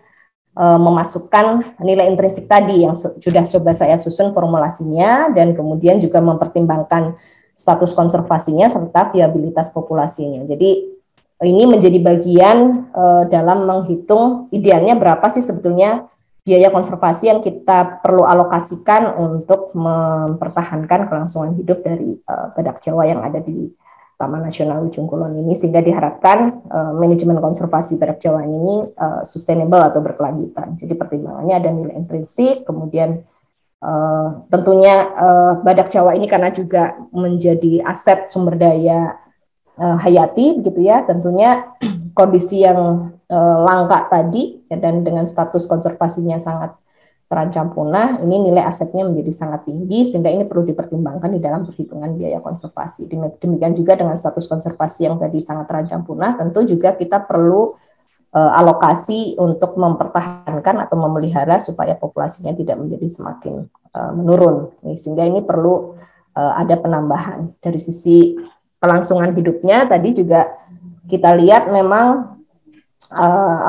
memasukkan nilai intrinsik tadi yang sudah coba saya susun formulasinya, dan kemudian juga mempertimbangkan status konservasinya serta viabilitas populasinya. Jadi ini menjadi bagian dalam menghitung idealnya berapa sih sebetulnya biaya konservasi yang kita perlu alokasikan untuk mempertahankan kelangsungan hidup dari badak Jawa yang ada di Taman Nasional Ujung Kulon ini, sehingga diharapkan manajemen konservasi badak Jawa ini sustainable atau berkelanjutan. Jadi pertimbangannya ada nilai intrinsik, kemudian tentunya badak Jawa ini karena juga menjadi aset sumber daya hayati gitu ya, tentunya kondisi yang langka tadi ya, dan dengan status konservasinya sangat terancam punah, ini nilai asetnya menjadi sangat tinggi, sehingga ini perlu dipertimbangkan di dalam perhitungan biaya konservasi. Demikian juga dengan status konservasi yang tadi sangat terancam punah, tentu juga kita perlu alokasi untuk mempertahankan atau memelihara supaya populasinya tidak menjadi semakin menurun. Sehingga ini perlu ada penambahan dari sisi kelangsungan hidupnya. Tadi juga kita lihat memang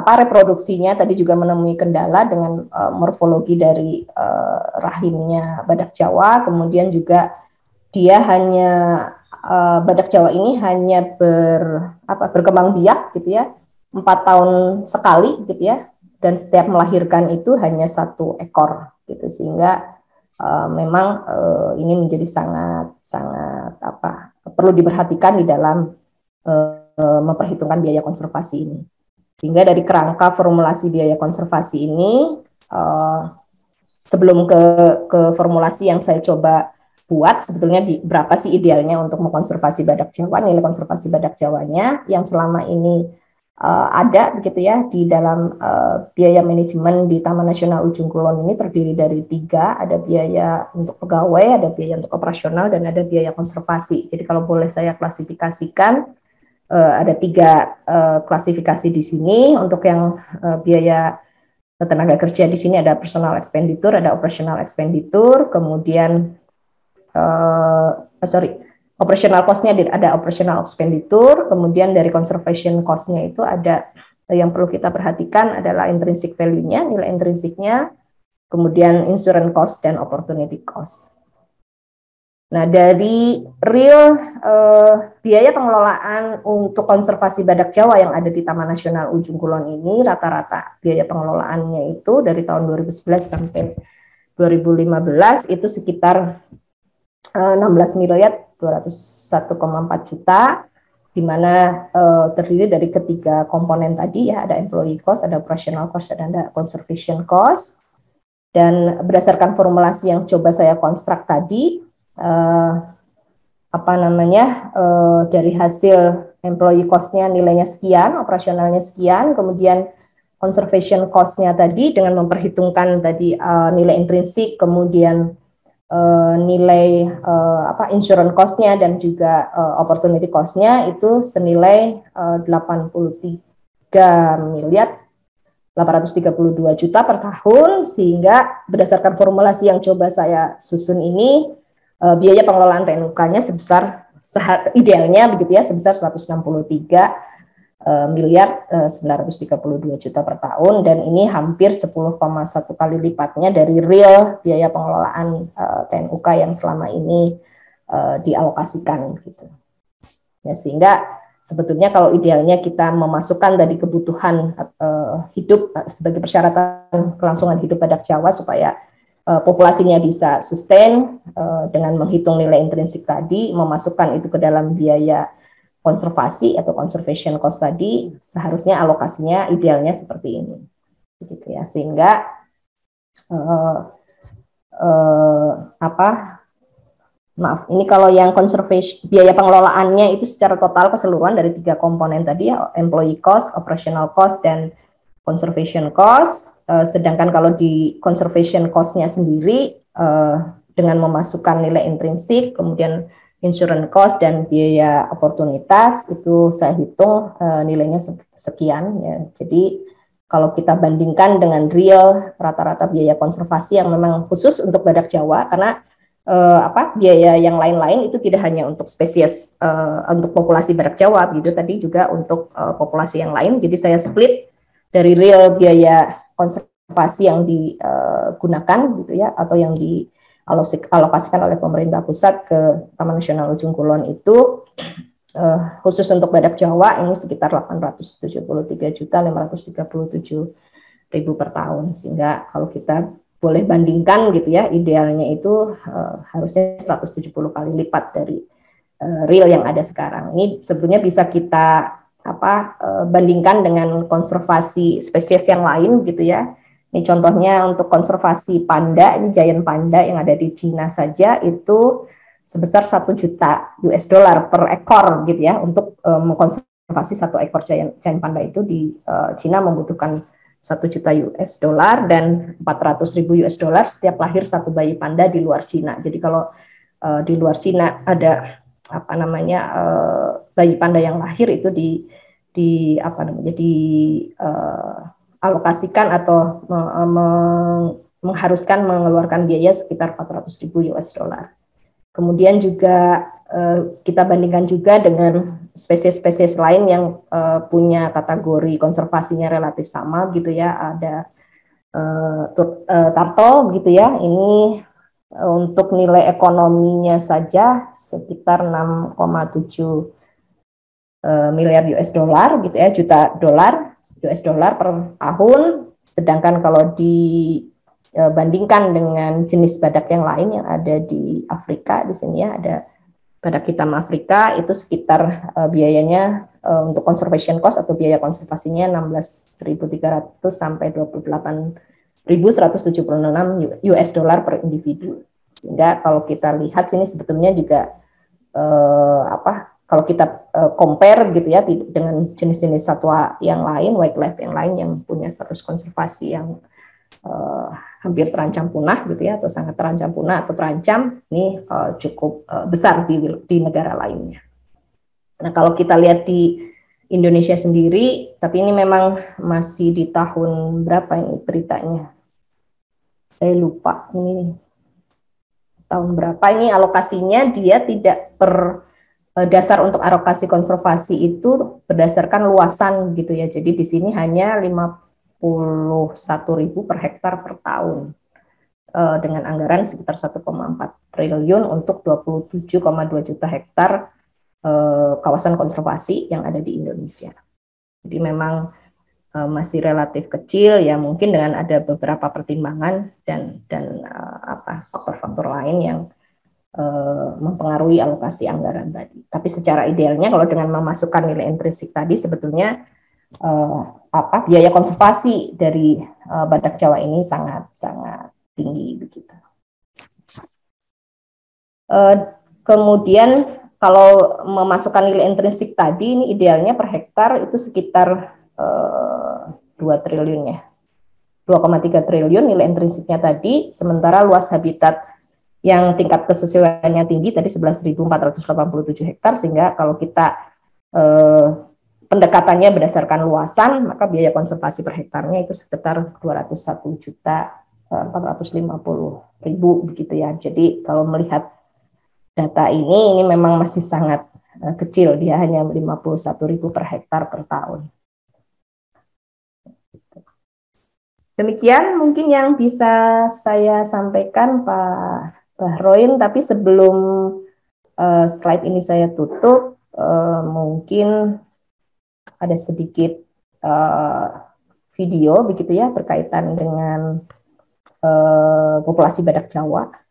reproduksinya tadi juga menemui kendala dengan morfologi dari rahimnya badak Jawa, kemudian juga dia hanya badak Jawa ini hanya berkembang biak gitu ya, 4 tahun sekali gitu ya, dan setiap melahirkan itu hanya 1 ekor gitu, sehingga memang ini menjadi sangat perlu diperhatikan di dalam memperhitungkan biaya konservasi ini. Sehingga dari kerangka formulasi biaya konservasi ini, sebelum ke formulasi yang saya coba buat, sebetulnya berapa sih idealnya untuk mengkonservasi badak Jawa, nilai konservasi badak Jawanya yang selama ini ada begitu ya di dalam biaya manajemen di Taman Nasional Ujung Kulon ini terdiri dari 3, ada biaya untuk pegawai, ada biaya untuk operasional, dan ada biaya konservasi. Jadi kalau boleh saya klasifikasikan, ada 3 klasifikasi di sini. Untuk yang biaya tenaga kerja di sini ada personal expenditure, ada operational expenditure, kemudian operational cost-nya ada operational expenditure, kemudian dari conservation cost-nya itu ada yang perlu kita perhatikan adalah intrinsic value-nya, nilai intrinsiknya, kemudian insurance cost dan opportunity cost. Nah, dari real biaya pengelolaan untuk konservasi badak Jawa yang ada di Taman Nasional Ujung Kulon ini, rata-rata biaya pengelolaannya itu dari tahun 2011 sampai 2015 itu sekitar 16 miliar 201,4 juta, di mana terdiri dari ketiga komponen tadi ya, ada employee cost, ada operational cost, dan ada conservation cost. Dan berdasarkan formulasi yang coba saya konstruk tadi, dari hasil employee cost-nya nilainya sekian, operasionalnya sekian, kemudian conservation cost-nya tadi dengan memperhitungkan tadi nilai intrinsik, kemudian nilai insurance cost-nya dan juga opportunity cost-nya itu senilai 83 miliar 832 juta per tahun, sehingga berdasarkan formulasi yang coba saya susun ini, biaya pengelolaan TNUK-nya sebesar idealnya begitu ya, sebesar 163 miliar 932 juta per tahun, dan ini hampir 10,1 kali lipatnya dari real biaya pengelolaan TNUK yang selama ini dialokasikan gitu. Ya, sehingga sebetulnya kalau idealnya kita memasukkan dari kebutuhan hidup sebagai persyaratan kelangsungan hidup badak Jawa supaya populasinya bisa sustain dengan menghitung nilai intrinsik tadi, memasukkan itu ke dalam biaya konservasi atau conservation cost tadi, seharusnya alokasinya idealnya seperti ini, gitu ya, sehingga ini kalau yang conservation biaya pengelolaannya itu secara total keseluruhan dari 3 komponen tadi ya, employee cost, operational cost, dan conservation cost. Sedangkan kalau di conservation cost-nya sendiri dengan memasukkan nilai intrinsik, kemudian insurance cost dan biaya oportunitas itu saya hitung nilainya sekian ya. Jadi kalau kita bandingkan dengan real rata-rata biaya konservasi yang memang khusus untuk badak Jawa, karena biaya yang lain-lain itu tidak hanya untuk spesies untuk populasi badak Jawa gitu, tadi juga untuk populasi yang lain. Jadi saya split dari real biaya konservasi yang digunakan gitu ya, atau yang dialokasikan oleh pemerintah pusat ke Taman Nasional Ujung Kulon itu khusus untuk badak Jawa ini sekitar 873.537.000 per tahun, sehingga kalau kita boleh bandingkan gitu ya, idealnya itu harusnya 170 kali lipat dari real yang ada sekarang. Ini sebetulnya bisa kita bandingkan dengan konservasi spesies yang lain gitu ya. Ini contohnya untuk konservasi panda, ini giant panda yang ada di Cina saja itu sebesar $1 juta per ekor gitu ya. Untuk mengkonservasi 1 ekor giant panda itu di Cina membutuhkan $1 juta dan $400.000 setiap lahir 1 bayi panda di luar Cina. Jadi kalau di luar Cina ada bayi panda yang lahir itu alokasikan atau mengharuskan mengeluarkan biaya sekitar $400.000. Kemudian juga kita bandingkan juga dengan spesies-spesies lain yang punya kategori konservasinya relatif sama gitu ya. Ada turtle gitu ya, ini untuk nilai ekonominya saja sekitar 6,7 miliar gitu ya, juta US dollar per tahun. Sedangkan kalau dibandingkan dengan jenis badak yang lain yang ada di Afrika, di sini ya ada badak hitam Afrika, itu sekitar biayanya untuk conservation cost atau biaya konservasinya 16.300 sampai 28.176 US dollar per individu. Sehingga kalau kita lihat sini sebetulnya juga kalau kita compare gitu ya dengan jenis-jenis satwa yang lain, wildlife yang lain yang punya status konservasi yang hampir terancam punah gitu ya, atau sangat terancam punah atau terancam, ini cukup besar di negara lainnya. Nah, kalau kita lihat di Indonesia sendiri, tapi ini memang masih di tahun berapa ini beritanya? Saya lupa ini tahun berapa, ini alokasinya dia tidak dasar untuk alokasi konservasi itu berdasarkan luasan gitu ya. Jadi di sini hanya 51.000 per hektar per tahun dengan anggaran sekitar 1,4 triliun untuk 27,2 juta hektar kawasan konservasi yang ada di Indonesia. Jadi memang masih relatif kecil ya, mungkin dengan ada beberapa pertimbangan dan faktor-faktor lain yang mempengaruhi alokasi anggaran tadi. Tapi secara idealnya kalau dengan memasukkan nilai intrinsik tadi sebetulnya biaya konservasi dari badak Jawa ini sangat tinggi begitu. Kemudian kalau memasukkan nilai intrinsik tadi ini idealnya per hektar itu sekitar 2 triliun ya. 2,3 triliun nilai intrinsiknya tadi, sementara luas habitat yang tingkat kesesuaiannya tinggi tadi 11.487 hektar, sehingga kalau kita pendekatannya berdasarkan luasan, maka biaya konservasi per hektarnya itu sekitar 201.450.000 begitu ya. Jadi kalau melihat data ini memang masih sangat kecil, dia hanya 51.000 per hektar per tahun. Demikian mungkin yang bisa saya sampaikan Pak Bahroin, tapi sebelum slide ini saya tutup, mungkin ada sedikit video begitu ya berkaitan dengan populasi badak Jawa.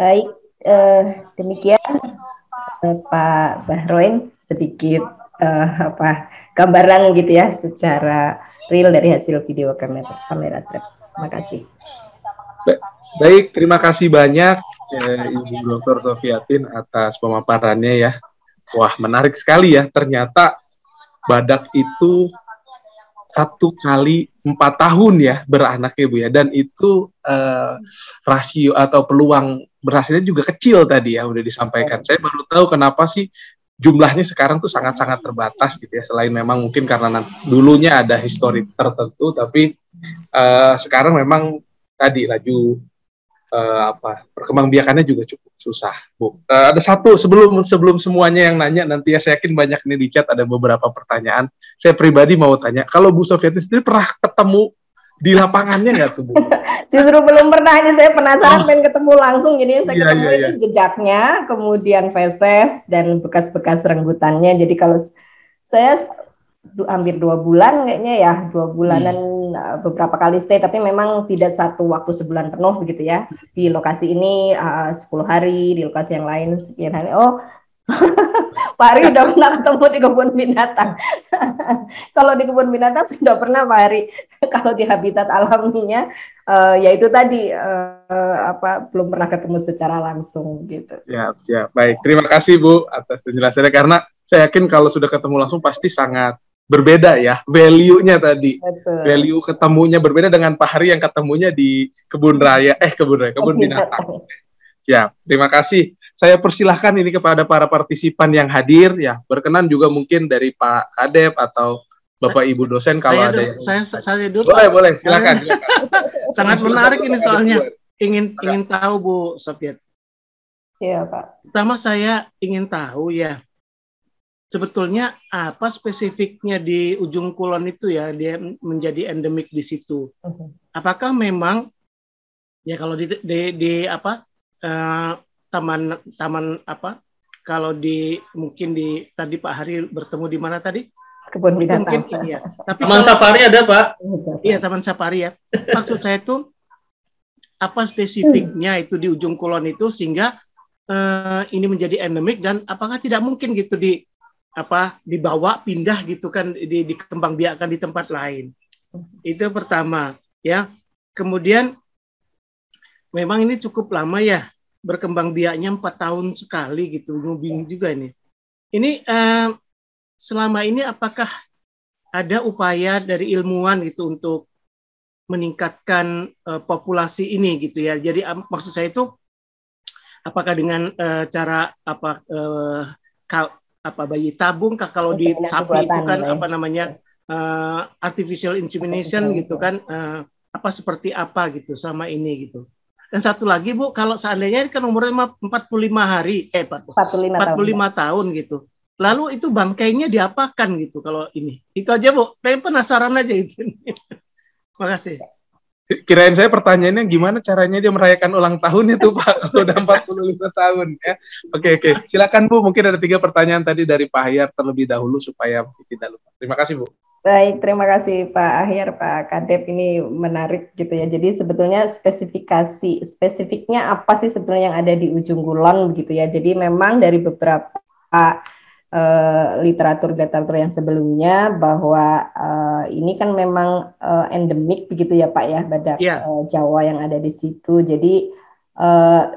Baik, demikian Pak Bahroin sedikit gambaran gitu ya secara real dari hasil video kamera trap. Terima kasih. Baik, terima kasih banyak Ibu Dr. Sofiatin atas pemaparannya ya. Wah, menarik sekali ya. Ternyata badak itu 1 kali 4 tahun ya beranak ya Bu ya. Dan itu rasio atau peluang berhasilnya juga kecil tadi ya, udah disampaikan. Saya baru tahu kenapa sih jumlahnya sekarang tuh sangat-sangat terbatas gitu ya. Selain memang mungkin karena dulunya ada histori tertentu, tapi sekarang memang tadi laju perkembangbiakannya juga cukup susah, Bu. Ada satu sebelum semuanya yang nanya, nanti ya saya yakin banyak nih di chat ada beberapa pertanyaan. Saya pribadi mau tanya, kalau Bu Sofiatin sendiri pernah ketemu di lapangannya nggak tuh, Bu? Justru belum pernah, ini saya penasaran pengen ketemu langsung, jadi saya ketemu Iya. ini jejaknya, kemudian feses dan bekas-bekas renggutannya. Jadi kalau saya hampir 2 bulan kayaknya ya, 2 bulanan beberapa kali stay, tapi memang tidak satu waktu sebulan penuh begitu ya. Di lokasi ini 10 hari, di lokasi yang lain sekian hari. Oh, Pak Ari udah pernah ketemu di kebun binatang. Kalau di kebun binatang sudah pernah Pak Ari. Kalau di habitat alaminya, ya itu tadi belum pernah ketemu secara langsung gitu. Siap. Baik, terima kasih Bu atas penjelasannya, karena saya yakin kalau sudah ketemu langsung pasti sangat berbeda ya, value-nya tadi. Betul. Value ketemunya berbeda dengan Pak Hari yang ketemunya di kebun binatang. Siap, terima kasih. Saya persilahkan ini kepada para partisipan yang hadir ya, berkenan juga mungkin dari Pak Kadep atau Bapak Ibu dosen kalau ada yang saya dulu. Boleh, silakan. Sangat menarik ini soalnya. Ingin tahu Bu Sofiat. Iya, Pak. Pertama saya ingin tahu ya, sebetulnya apa spesifiknya di Ujung Kulon itu ya, dia menjadi endemik di situ. Apakah memang ya kalau di taman apa? Kalau mungkin tadi Pak Hari bertemu di mana tadi? Kebun binatang. Mungkin iya. Tapi Taman Safari ada, Pak? Iya, Taman Safari ya. Maksud saya itu apa spesifiknya itu di Ujung Kulon itu sehingga ini menjadi endemik, dan apakah tidak mungkin gitu dibawa pindah gitu kan, dikembangbiakkan di tempat lain. Itu pertama ya. Kemudian memang ini cukup lama ya berkembang biaknya 4 tahun sekali gitu. Bingung juga ini. Ini selama ini apakah ada upaya dari ilmuwan gitu untuk meningkatkan populasi ini gitu ya. Jadi maksud saya itu apakah dengan cara bayi tabung, kalau di sapi itu kan artificial insemination gitu kan, seperti apa gitu sama ini gitu. Dan satu lagi Bu, kalau seandainya kan umurnya 45 tahun gitu. Lalu itu bangkainya diapakan gitu kalau ini. Itu aja Bu, pengen penasaran aja itu. Terima kasih. Kirain saya pertanyaannya gimana caranya dia merayakan ulang tahun itu Pak, kalau udah 45 tahun ya. Oke. Silakan Bu, mungkin ada 3 pertanyaan tadi dari Pak Ahyar terlebih dahulu supaya tidak lupa. Terima kasih Bu. Baik, terima kasih Pak Ahyar, Pak Kadep, ini menarik gitu ya. Jadi sebetulnya spesifiknya apa sih sebetulnya yang ada di Ujung Kulon gitu ya. Jadi memang dari beberapa literatur yang sebelumnya bahwa ini kan memang endemik begitu ya Pak ya, badak Jawa yang ada di situ. Jadi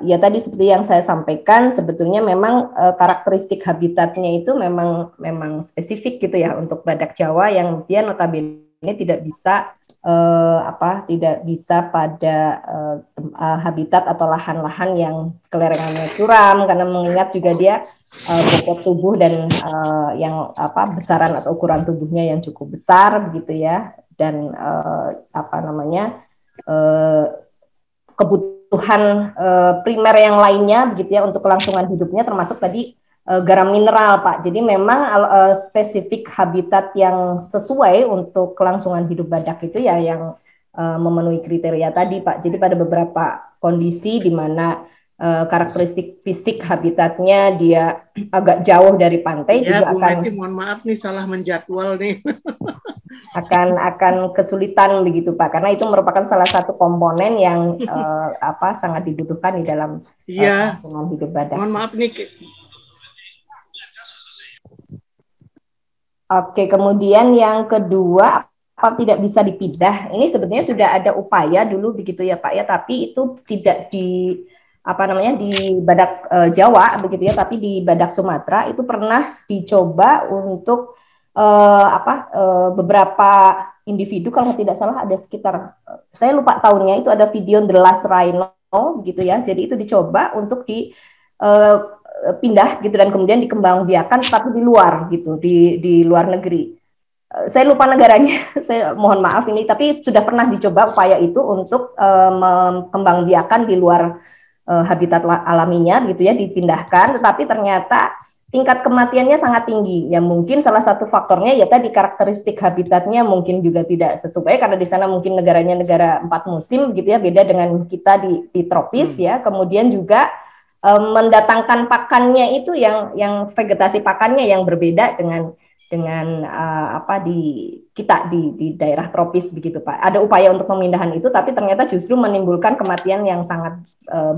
ya tadi seperti yang saya sampaikan, sebetulnya memang karakteristik habitatnya itu memang spesifik gitu ya untuk badak Jawa, yang dia notabene tidak bisa pada habitat atau lahan-lahan yang kelerengannya curam, karena mengingat juga dia bobot tubuh dan yang besaran atau ukuran tubuhnya yang cukup besar begitu ya, dan kebutuhan primer yang lainnya begitu ya untuk kelangsungan hidupnya, termasuk tadi garam mineral Pak. Jadi memang spesifik habitat yang sesuai untuk kelangsungan hidup badak itu ya yang memenuhi kriteria tadi Pak. Jadi pada beberapa kondisi di mana karakteristik fisik habitatnya dia agak jauh dari pantai ya, juga Bu akan. Meti, mohon maaf nih salah menjadwal nih. akan kesulitan begitu Pak, karena itu merupakan salah satu komponen yang sangat dibutuhkan di dalam kelangsungan hidup badak. Mohon maaf nih. Oke, kemudian yang kedua, apa tidak bisa dipindah? Ini sebetulnya sudah ada upaya dulu begitu ya Pak ya, tapi itu tidak di di badak Jawa begitu ya, tapi di badak Sumatera itu pernah dicoba untuk beberapa individu, kalau tidak salah ada sekitar, saya lupa tahunnya, itu ada video The Last Rhino gitu ya. Jadi itu dicoba untuk pindah gitu dan kemudian dikembangbiakan tapi di luar gitu, di luar negeri. Saya lupa negaranya, saya mohon maaf ini, tapi sudah pernah dicoba upaya itu untuk mengembangbiakan di luar habitat alaminya gitu ya, dipindahkan, tetapi ternyata tingkat kematiannya sangat tinggi. Ya mungkin salah satu faktornya ya tadi karakteristik habitatnya mungkin juga tidak sesuai, karena di sana mungkin negaranya negara 4 musim gitu ya, beda dengan kita di tropis ya. Kemudian juga mendatangkan pakannya itu yang vegetasi pakannya yang berbeda dengan di daerah tropis begitu Pak. Ada upaya untuk pemindahan itu, tapi ternyata justru menimbulkan kematian yang sangat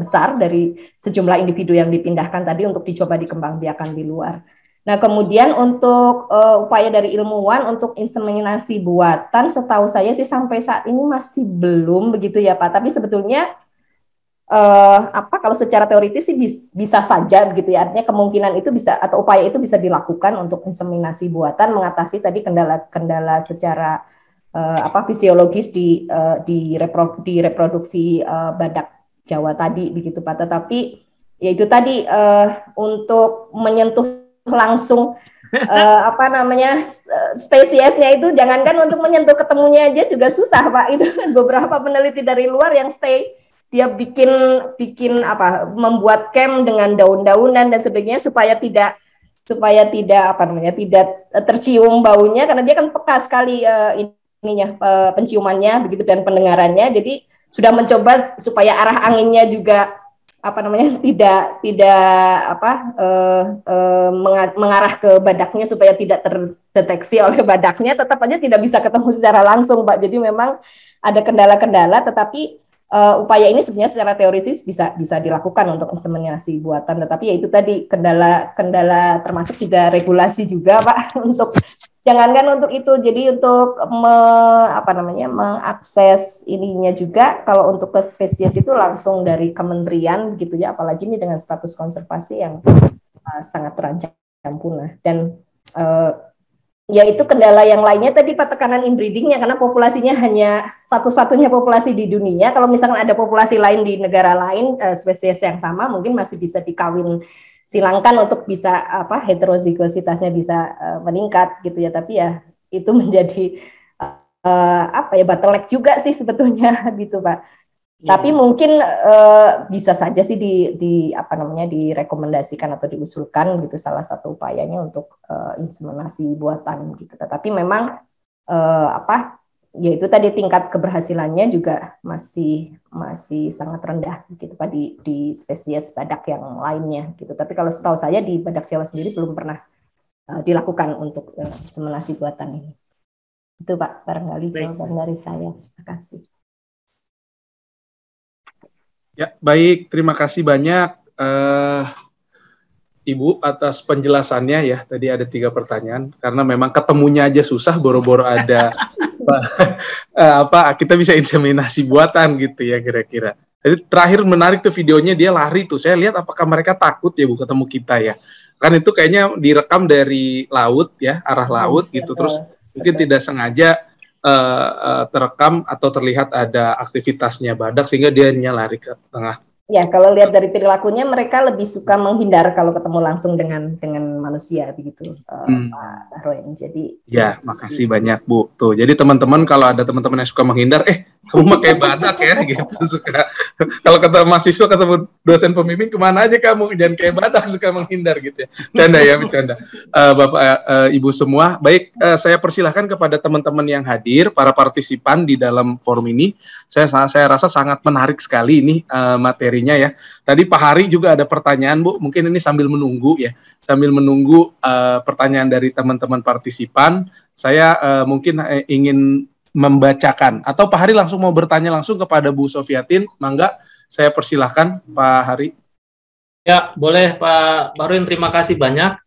besar dari sejumlah individu yang dipindahkan tadi untuk dicoba dikembangbiakan di luar. Nah, kemudian untuk upaya dari ilmuwan untuk inseminasi buatan, setahu saya sih sampai saat ini masih belum begitu ya Pak. Tapi sebetulnya kalau secara teoritis sih bisa saja begitu ya, artinya kemungkinan itu bisa atau upaya itu bisa dilakukan untuk inseminasi buatan mengatasi tadi kendala secara fisiologis di reproduksi badak Jawa tadi begitu Pak. Tetapi ya itu tadi untuk menyentuh langsung spesiesnya itu, jangankan untuk menyentuh ketemunya aja juga susah Pak. Itu beberapa peneliti dari luar yang dia bikin membuat camp dengan daun-daunan dan sebagainya supaya tidak tercium baunya, karena dia kan peka sekali penciumannya begitu dan pendengarannya. Jadi sudah mencoba supaya arah anginnya juga tidak mengarah ke badaknya supaya tidak terdeteksi oleh badaknya, tetap aja tidak bisa ketemu secara langsung Pak. Jadi memang ada kendala-kendala, tetapi upaya ini sebenarnya secara teoritis bisa dilakukan untuk inseminasi buatan, tetapi ya itu tadi kendala termasuk juga regulasi juga Pak untuk jangankan untuk itu, jadi untuk mengakses ininya juga kalau untuk ke spesies itu langsung dari kementerian gitu ya, apalagi ini dengan status konservasi yang sangat terancam punah. Dan ya itu kendala yang lainnya tadi Pak, tekanan inbreedingnya, karena populasinya hanya satu-satunya populasi di dunia. Kalau misalnya ada populasi lain di negara lain spesies yang sama, mungkin masih bisa dikawin silangkan untuk bisa heterozigositasnya bisa meningkat gitu ya. Tapi ya itu menjadi bottleneck juga sih sebetulnya gitu Pak. Tapi mungkin bisa saja sih direkomendasikan atau diusulkan gitu salah satu upayanya untuk inseminasi buatan gitu. Tetapi memang ya itu tadi tingkat keberhasilannya juga masih sangat rendah gitu Pak di spesies badak yang lainnya gitu. Tapi kalau setahu saya di badak Jawa sendiri belum pernah dilakukan untuk inseminasi buatan ini. Itu Pak barangkali jawaban dari saya. Terima kasih. Ya, baik. Terima kasih banyak Ibu atas penjelasannya ya. Tadi ada 3 pertanyaan, karena memang ketemunya aja susah, boro-boro ada kita bisa inseminasi buatan gitu ya kira-kira. Jadi terakhir menarik tuh videonya, dia lari tuh. Saya lihat apakah mereka takut ya Bu ketemu kita ya. Kan itu kayaknya direkam dari laut ya, arah laut gitu. Terus mungkin tidak sengaja terekam atau terlihat ada aktivitasnya badak sehingga dia lari ke tengah. Ya, kalau lihat dari perilakunya mereka lebih suka menghindar kalau ketemu langsung dengan manusia begitu, Pak Roen. Jadi ya, makasih banyak Bu. Tuh, jadi teman-teman kalau ada teman-teman yang suka menghindar, kamu mah kayak badak ya gitu suka. Kalau kata mahasiswa ketemu dosen pembimbing, kemana aja kamu, jangan kayak badak suka menghindar gitu ya. Canda ya, bercanda. Bapak Ibu semua, baik, saya persilahkan kepada teman-teman yang hadir, para partisipan di dalam forum ini. Saya rasa sangat menarik sekali ini materinya ya. Tadi Pak Hari juga ada pertanyaan Bu, mungkin ini sambil menunggu ya, menunggu pertanyaan dari teman-teman partisipan, saya mungkin ingin membacakan. Atau Pak Hari langsung mau bertanya langsung kepada Bu Sofiatin, mangga saya persilahkan Pak Hari. Ya, boleh Pak Bahrudin, terima kasih banyak.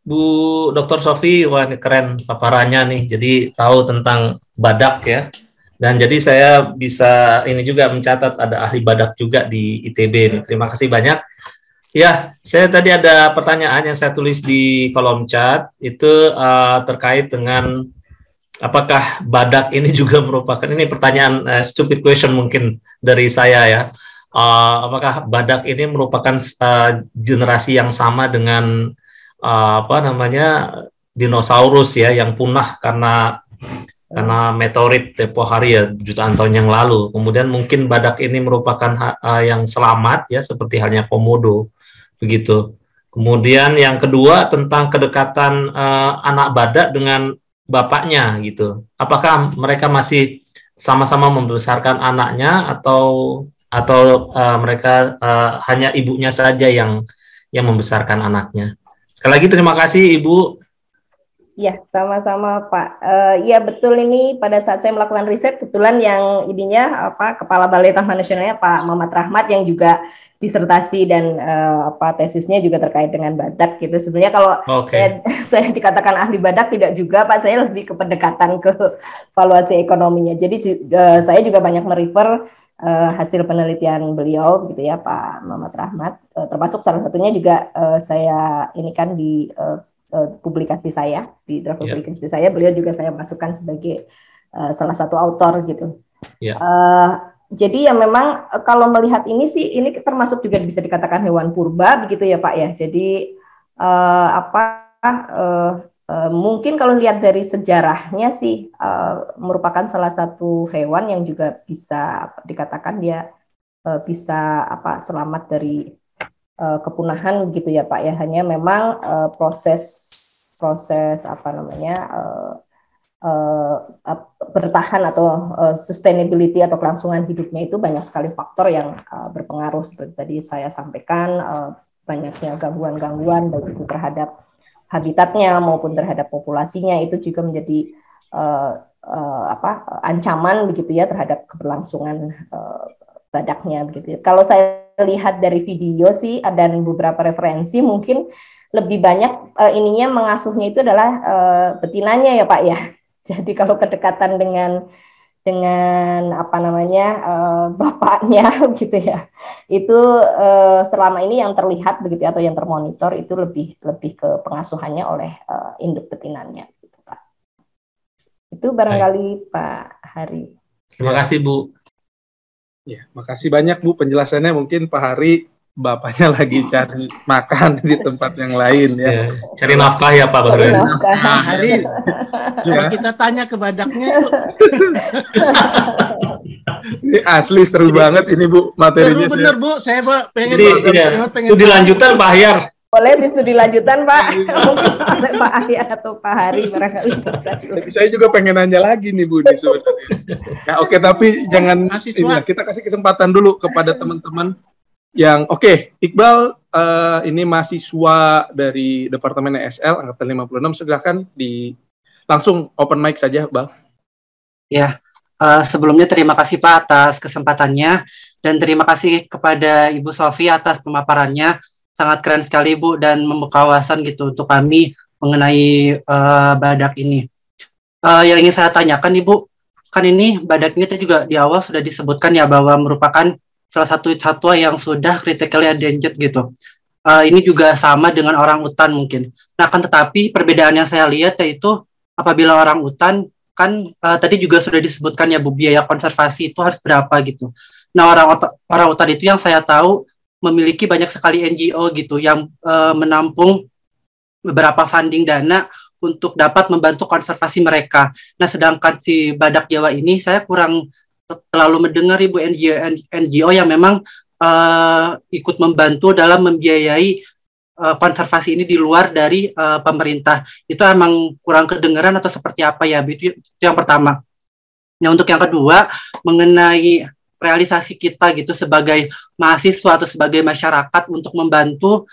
Bu Dr. Sofi, wah ini keren paparannya nih, jadi tahu tentang badak ya. Dan jadi saya bisa ini juga mencatat ada ahli badak juga di ITB nih. Terima kasih banyak. Ya, saya tadi ada pertanyaan yang saya tulis di kolom chat, itu terkait dengan apakah badak ini juga merupakan, ini pertanyaan stupid question mungkin dari saya ya, apakah badak ini merupakan generasi yang sama dengan apa namanya dinosaurus ya yang punah karena meteorit tempo hari ya jutaan tahun yang lalu. Kemudian mungkin badak ini merupakan yang selamat ya seperti halnya komodo begitu. Kemudian yang kedua tentang kedekatan anak badak dengan bapaknya gitu. Apakah mereka masih sama-sama membesarkan anaknya atau mereka hanya ibunya saja yang membesarkan anaknya? Sekali lagi terima kasih Ibu. Ya, sama-sama Pak. Ya betul, ini pada saat saya melakukan riset kebetulan yang ininya Kepala Balai Taman Nasionalnya Pak Muhammad Rahmat yang juga disertasi dan tesisnya juga terkait dengan badak gitu. Sebenarnya kalau saya dikatakan ahli badak tidak juga Pak, saya lebih ke pendekatan ke valuasi ekonominya. Jadi saya juga banyak merefer hasil penelitian beliau gitu ya Pak Muhammad Rahmat, termasuk salah satunya juga saya ini kan di publikasi saya, di draft publikasi saya, beliau juga saya masukkan sebagai salah satu autor gitu. Jadi ya memang kalau melihat ini sih, ini termasuk juga bisa dikatakan hewan purba begitu ya Pak ya. Jadi mungkin kalau lihat dari sejarahnya sih merupakan salah satu hewan yang juga bisa dikatakan dia bisa selamat dari kepunahan gitu ya Pak ya. Hanya memang proses bertahan atau sustainability atau kelangsungan hidupnya itu banyak sekali faktor yang berpengaruh seperti tadi saya sampaikan, banyaknya gangguan-gangguan baik itu terhadap habitatnya maupun terhadap populasinya, itu juga menjadi ancaman begitu ya terhadap keberlangsungan badaknya begitu. Kalau saya lihat dari video sih dan beberapa referensi, mungkin lebih banyak ininya mengasuhnya itu adalah betinanya ya Pak ya. Jadi kalau kedekatan dengan bapaknya gitu ya, itu selama ini yang terlihat begitu atau yang termonitor itu lebih ke pengasuhannya oleh induk betinanya gitu Pak. Itu barangkali Pak Hari. Terima kasih Bu. Ya, makasih banyak Bu penjelasannya. Mungkin Pak Hari bapaknya lagi cari makan di tempat yang lain ya. Cari nafkah ya Pak Bahrudin. Pak Hari, coba kita tanya ke badaknya yuk. Ini asli seru banget ini Bu materinya. Seru bener Bu, saya pengen. Studi lanjutan Pak Ahyar. Boleh di studi lanjutan Pak, mungkin oleh Pak Ahyar atau Pak Hari barangkali. Jadi saya juga pengen nanya lagi nih Bu nih sebenarnya. Nah, oke, tapi jangan kita kasih kesempatan dulu kepada teman-teman yang Iqbal ini mahasiswa dari Departemen ESL angkatan 56, silakan langsung open mic saja Bang. Ya, sebelumnya terima kasih Pak atas kesempatannya dan terima kasih kepada Ibu Sofi atas pemaparannya. Sangat keren sekali Bu dan membuka wawasan gitu untuk kami mengenai badak ini. Yang ingin saya tanyakan Ibu, kan ini badak ini juga di awal sudah disebutkan ya bahwa merupakan salah satu satwa yang sudah critically endangered gitu. Ini juga sama dengan orang utan mungkin. Nah kan tetapi perbedaan yang saya lihat yaitu apabila orang utan kan tadi juga sudah disebutkan ya Bu, biaya konservasi itu harus berapa gitu. Nah orang utan itu yang saya tahu memiliki banyak sekali NGO gitu yang menampung beberapa funding dana untuk dapat membantu konservasi mereka. Nah, sedangkan si badak Jawa ini saya kurang terlalu mendengar Ibu NGO yang memang ikut membantu dalam membiayai konservasi ini di luar dari pemerintah. Itu emang kurang kedengaran atau seperti apa ya? Itu yang pertama. Nah, untuk yang kedua mengenai realisasi kita gitu sebagai mahasiswa atau sebagai masyarakat untuk membantu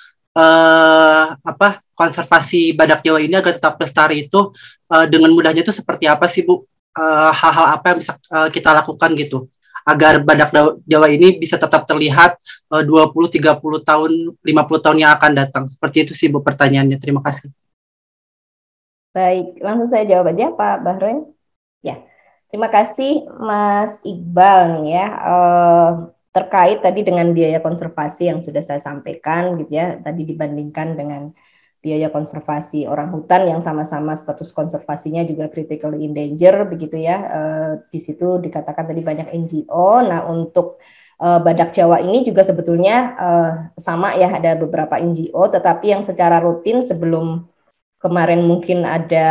konservasi badak Jawa ini agar tetap lestari itu dengan mudahnya itu seperti apa sih Bu? Hal-hal apa yang bisa kita lakukan gitu agar badak Jawa ini bisa tetap terlihat 20, 30 tahun, 50 tahun yang akan datang. Seperti itu sih Bu pertanyaannya. Terima kasih. Baik, langsung saya jawab aja Pak Bahroin. Ya, terima kasih Mas Iqbal nih ya. Terkait tadi dengan biaya konservasi yang sudah saya sampaikan gitu ya, tadi dibandingkan dengan biaya konservasi orang hutan yang sama-sama status konservasinya juga critically endangered begitu ya. Di situ dikatakan tadi banyak NGO. Nah, untuk badak Jawa ini juga sebetulnya sama ya, ada beberapa NGO, tetapi yang secara rutin sebelum kemarin mungkin ada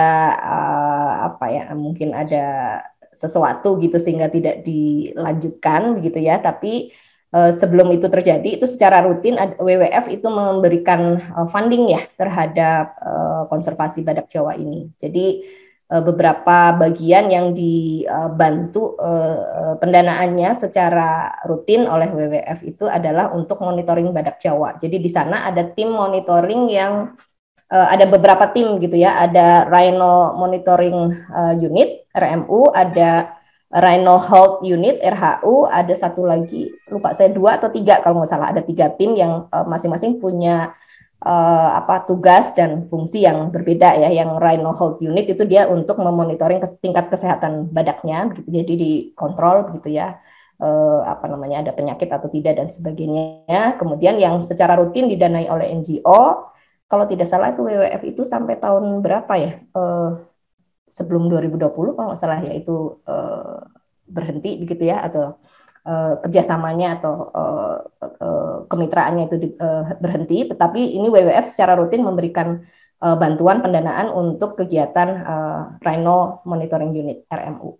mungkin ada sesuatu gitu sehingga tidak dilanjutkan begitu ya, tapi sebelum itu terjadi itu secara rutin WWF itu memberikan funding ya terhadap konservasi badak Jawa ini. Jadi beberapa bagian yang dibantu pendanaannya secara rutin oleh WWF itu adalah untuk monitoring badak Jawa. Jadi di sana ada tim monitoring yang ada beberapa tim gitu ya, ada Rhino Monitoring Unit RMU, ada Rhino Health Unit RHU, ada satu lagi lupa saya 2 atau 3 kalau nggak salah, ada 3 tim yang masing-masing punya tugas dan fungsi yang berbeda ya. Yang Rhino Health Unit itu dia untuk memonitoring tingkat kesehatan badaknya, gitu. Jadi dikontrol gitu ya. Ada penyakit atau tidak dan sebagainya. Kemudian yang secara rutin didanai oleh NGO. Kalau tidak salah itu WWF itu sampai tahun berapa ya? Sebelum 2020 kalau nggak salah ya itu berhenti begitu ya, atau kerjasamanya atau kemitraannya itu berhenti. Tetapi ini WWF secara rutin memberikan bantuan pendanaan untuk kegiatan Rhino Monitoring Unit RMU.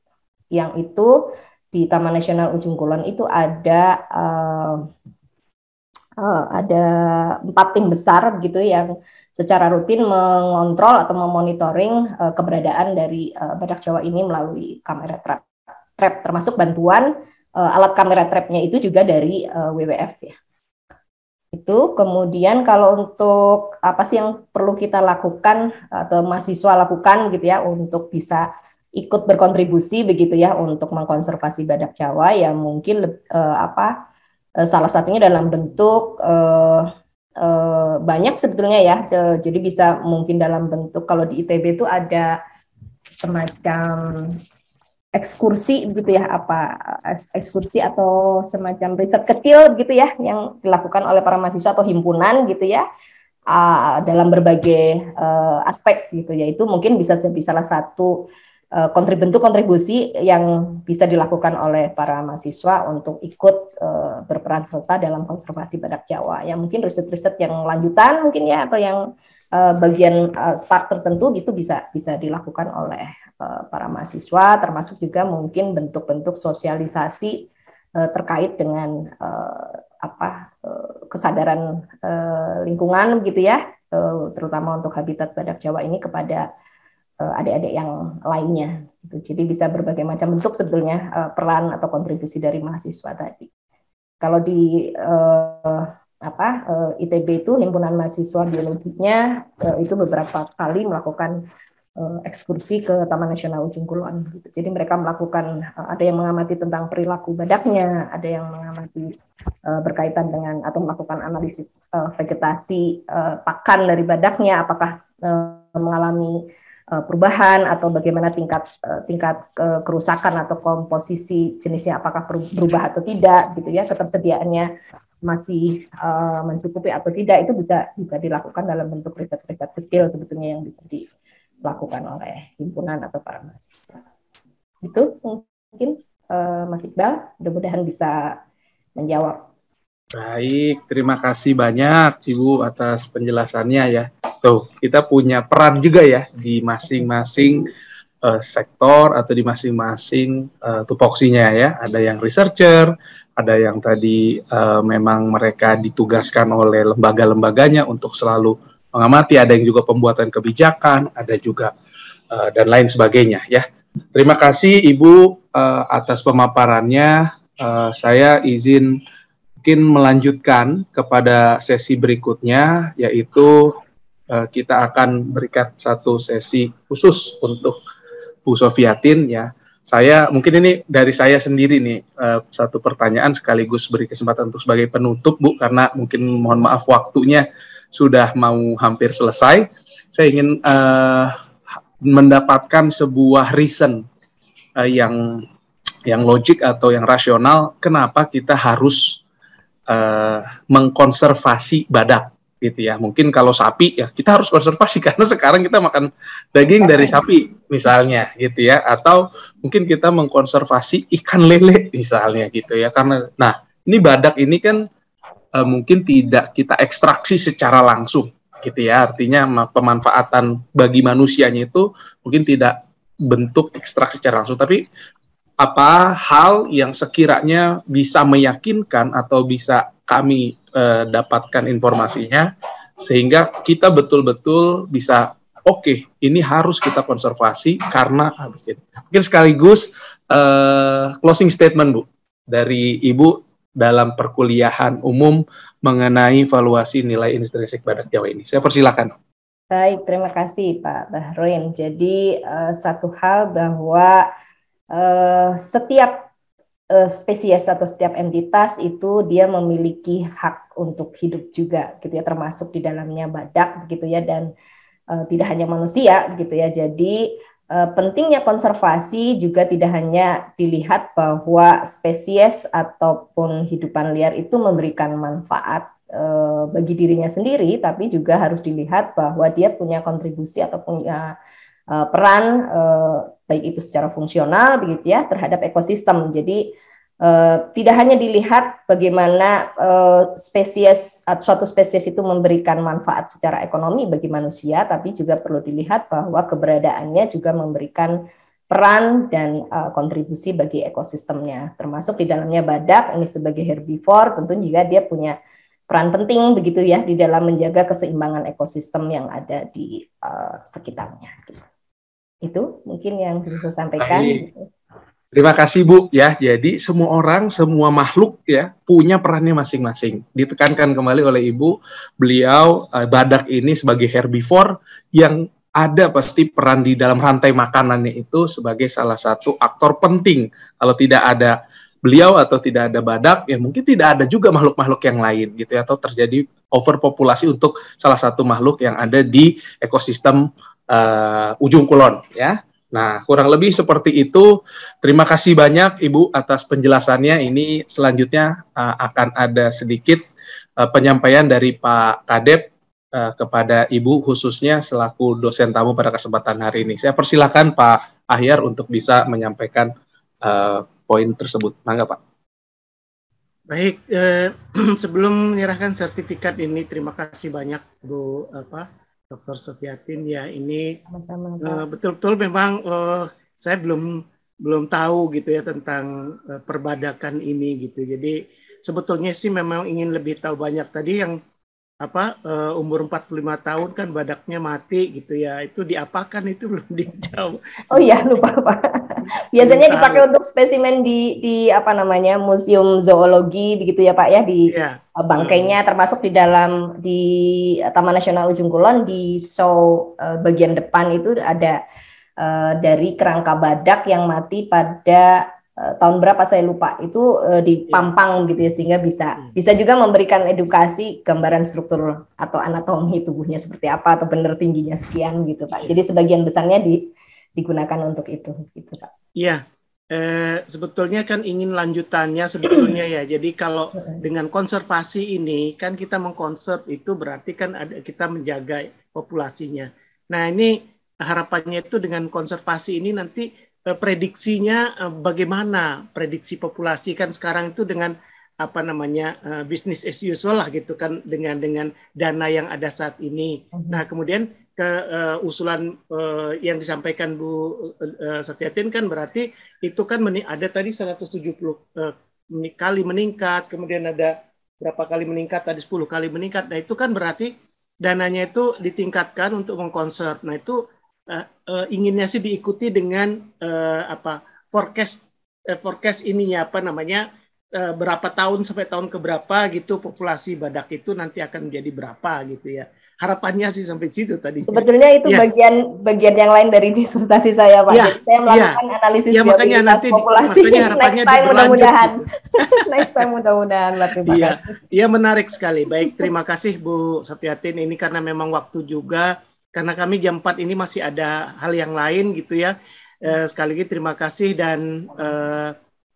Yang itu di Taman Nasional Ujung Kulon itu ada 4 tim besar gitu yang secara rutin mengontrol atau memonitoring keberadaan dari badak Jawa ini melalui kamera trap, termasuk bantuan alat kamera trapnya itu juga dari WWF ya. Itu kemudian kalau untuk apa sih yang perlu kita lakukan atau mahasiswa lakukan gitu ya untuk bisa ikut berkontribusi begitu ya untuk mengkonservasi badak Jawa, ya mungkin salah satunya dalam bentuk banyak sebetulnya ya. Jadi bisa mungkin dalam bentuk, kalau di ITB itu ada semacam ekskursi gitu ya, ekskursi atau semacam riset kecil gitu ya yang dilakukan oleh para mahasiswa atau himpunan gitu ya, dalam berbagai aspek gitu ya. Itu mungkin bisa salah satu bentuk kontribusi yang bisa dilakukan oleh para mahasiswa untuk ikut berperan serta dalam konservasi badak Jawa. Ya mungkin riset-riset yang lanjutan mungkin ya, atau yang bagian part tertentu gitu bisa dilakukan oleh para mahasiswa, termasuk juga mungkin bentuk-bentuk sosialisasi terkait dengan kesadaran lingkungan gitu ya, terutama untuk habitat badak Jawa ini kepada adik-adik yang lainnya. Jadi bisa berbagai macam bentuk sebetulnya peran atau kontribusi dari mahasiswa tadi. Kalau di ITB itu himpunan mahasiswa biologinya itu beberapa kali melakukan ekskursi ke Taman Nasional Ujung Kulon. Jadi mereka melakukan ada yang mengamati tentang perilaku badaknya, ada yang mengamati berkaitan dengan atau melakukan analisis vegetasi pakan dari badaknya, apakah mengalami perubahan atau bagaimana tingkat kerusakan atau komposisi jenisnya, apakah berubah atau tidak gitu ya, ketersediaannya masih mencukupi atau tidak, itu bisa dilakukan dalam bentuk riset-riset kecil sebetulnya yang bisa dilakukan oleh himpunan atau para mahasiswa. Itu mungkin Mas Iqbal, mudah-mudahan bisa menjawab. Baik, terima kasih banyak Ibu atas penjelasannya ya. Tuh, kita punya peran juga ya di masing-masing sektor atau di masing-masing tupoksinya ya. Ada yang researcher, ada yang tadi memang mereka ditugaskan oleh lembaga-lembaganya untuk selalu mengamati, ada yang juga pembuatan kebijakan, ada juga dan lain sebagainya ya. Terima kasih Ibu atas pemaparannya. Saya izin mungkin melanjutkan kepada sesi berikutnya, yaitu kita akan berikan satu sesi khusus untuk Bu Sofiatin ya. Saya mungkin ini dari saya sendiri nih, satu pertanyaan sekaligus beri kesempatan untuk sebagai penutup Bu, karena mungkin mohon maaf waktunya sudah mau hampir selesai. Saya ingin mendapatkan sebuah reason yang logik atau yang rasional kenapa kita harus mengkonservasi badak gitu ya. Mungkin kalau sapi ya kita harus konservasi karena sekarang kita makan daging dari sapi misalnya gitu ya, atau mungkin kita mengkonservasi ikan lele misalnya gitu ya, karena nah ini badak ini kan mungkin tidak kita ekstraksi secara langsung gitu ya, artinya pemanfaatan bagi manusianya itu mungkin tidak bentuk ekstraksi secara langsung, tapi apa hal yang sekiranya bisa meyakinkan atau bisa kami dapatkan informasinya sehingga kita betul-betul bisa oke, ini harus kita konservasi karena mungkin sekaligus closing statement Bu dari Ibu dalam perkuliahan umum mengenai valuasi nilai intrinsik badak Jawa ini. Saya persilakan. Baik, terima kasih Pak Bahroin. Jadi satu hal bahwa setiap spesies atau setiap entitas itu dia memiliki hak untuk hidup juga gitu ya, termasuk di dalamnya badak gitu ya, dan tidak hanya manusia gitu ya. Jadi pentingnya konservasi juga tidak hanya dilihat bahwa spesies ataupun hidupan liar itu memberikan manfaat bagi dirinya sendiri, tapi juga harus dilihat bahwa dia punya kontribusi atau punya peran baik itu secara fungsional begitu ya terhadap ekosistem. Jadi tidak hanya dilihat bagaimana suatu spesies itu memberikan manfaat secara ekonomi bagi manusia, tapi juga perlu dilihat bahwa keberadaannya juga memberikan peran dan kontribusi bagi ekosistemnya, termasuk di dalamnya badak ini sebagai herbivore tentu juga dia punya peran penting begitu ya di dalam menjaga keseimbangan ekosistem yang ada di sekitarnya. Itu mungkin yang bisa saya sampaikan. Terima kasih Bu ya. Jadi semua orang, semua makhluk ya punya perannya masing-masing. Ditekankan kembali oleh Ibu, beliau badak ini sebagai herbivore yang ada pasti peran di dalam rantai makanannya itu sebagai salah satu aktor penting. Kalau tidak ada beliau atau tidak ada badak, ya mungkin tidak ada juga makhluk-makhluk yang lain gitu ya, atau terjadi overpopulasi untuk salah satu makhluk yang ada di ekosistem Ujung Kulon ya. Nah, kurang lebih seperti itu. Terima kasih banyak Ibu atas penjelasannya. Ini selanjutnya akan ada sedikit penyampaian dari Pak Kadep kepada Ibu khususnya selaku dosen tamu pada kesempatan hari ini. Saya persilakan Pak Ahyar untuk bisa menyampaikan poin tersebut. Mangga Pak. Baik, sebelum menyerahkan sertifikat ini, terima kasih banyak Bu Dr. Sofiatin ya, ini betul-betul memang saya belum tahu gitu ya tentang perbadakan ini gitu. Jadi sebetulnya sih memang ingin lebih tahu banyak. Tadi yang umur 45 tahun kan badaknya mati gitu ya. Itu diapakan itu belum dijawab. Oh iya, lupa Pak. Biasanya dipakai untuk spesimen di apa namanya museum zoologi begitu ya Pak ya, di bangkainya termasuk di dalam di Taman Nasional Ujung Kulon di show bagian depan itu ada dari kerangka badak yang mati pada tahun berapa saya lupa itu dipampang gitu ya, sehingga bisa juga memberikan edukasi gambaran struktur atau anatomi tubuhnya seperti apa atau benar tingginya sekian gitu Pak. Jadi sebagian besarnya digunakan untuk itu gitu Pak. Iya, sebetulnya kan ingin lanjutannya sebetulnya ya. Jadi kalau dengan konservasi ini kan kita mengkonserv itu berarti kan kita menjaga populasinya. Nah ini harapannya itu dengan konservasi ini nanti prediksinya bagaimana prediksi populasi kan sekarang itu dengan business as usual lah gitu kan dengan dana yang ada saat ini. Nah kemudian usulan yang disampaikan Bu Sofiatin kan berarti itu kan ada tadi 170 kali meningkat, kemudian ada berapa kali meningkat, tadi 10 kali meningkat. Nah itu kan berarti dananya itu ditingkatkan untuk mengkonserv. Nah itu inginnya sih diikuti dengan forecast ininya berapa tahun sampai tahun keberapa gitu populasi badak itu nanti akan menjadi berapa gitu ya. Harapannya sih sampai situ tadi. Sebetulnya itu bagian yang lain dari disertasi saya, Pak. Jadi saya melakukan analisis biodiversitas populasi. Makanya harapannya next time mudah-mudahan. Gitu. Next time mudah-mudahan. Iya, menarik sekali. Baik, terima kasih Bu Sofiatin. Ini karena memang waktu juga, karena kami jam 4 ini masih ada hal yang lain gitu ya. Sekali lagi terima kasih dan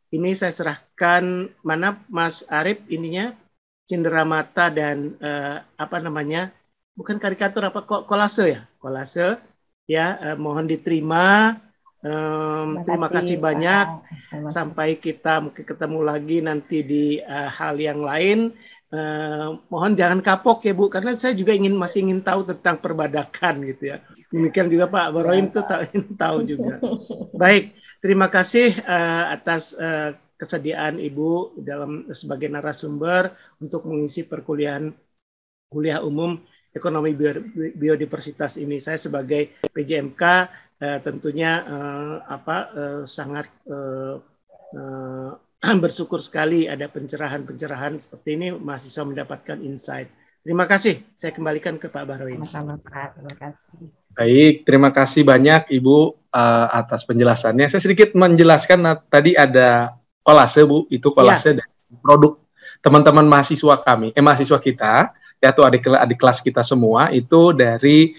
ini saya serahkan mana Mas Arif ininya cenderamata dan apa namanya, bukan karikatur apa kolase ya, mohon diterima. Terima kasih banyak. Sampai kita mungkin ketemu lagi nanti di hal yang lain. Mohon jangan kapok ya Bu, karena saya juga masih ingin tahu tentang perbadakan gitu ya. Demikian juga Pak Baroim tuh tahu juga. Baik, terima kasih atas kesediaan Ibu sebagai narasumber untuk mengisi kuliah umum ekonomi biodiversitas ini. Saya sebagai PJMK tentunya sangat bersyukur sekali ada pencerahan-pencerahan seperti ini, mahasiswa mendapatkan insight. Terima kasih. Saya kembalikan ke Pak Baroim. Sama-sama Pak, terima kasih. Baik, terima kasih banyak Ibu atas penjelasannya. Saya sedikit menjelaskan tadi ada kolase Bu, itu kolase dari produk teman-teman mahasiswa kami, mahasiswa kita, yaitu adik kelas kita semua, itu dari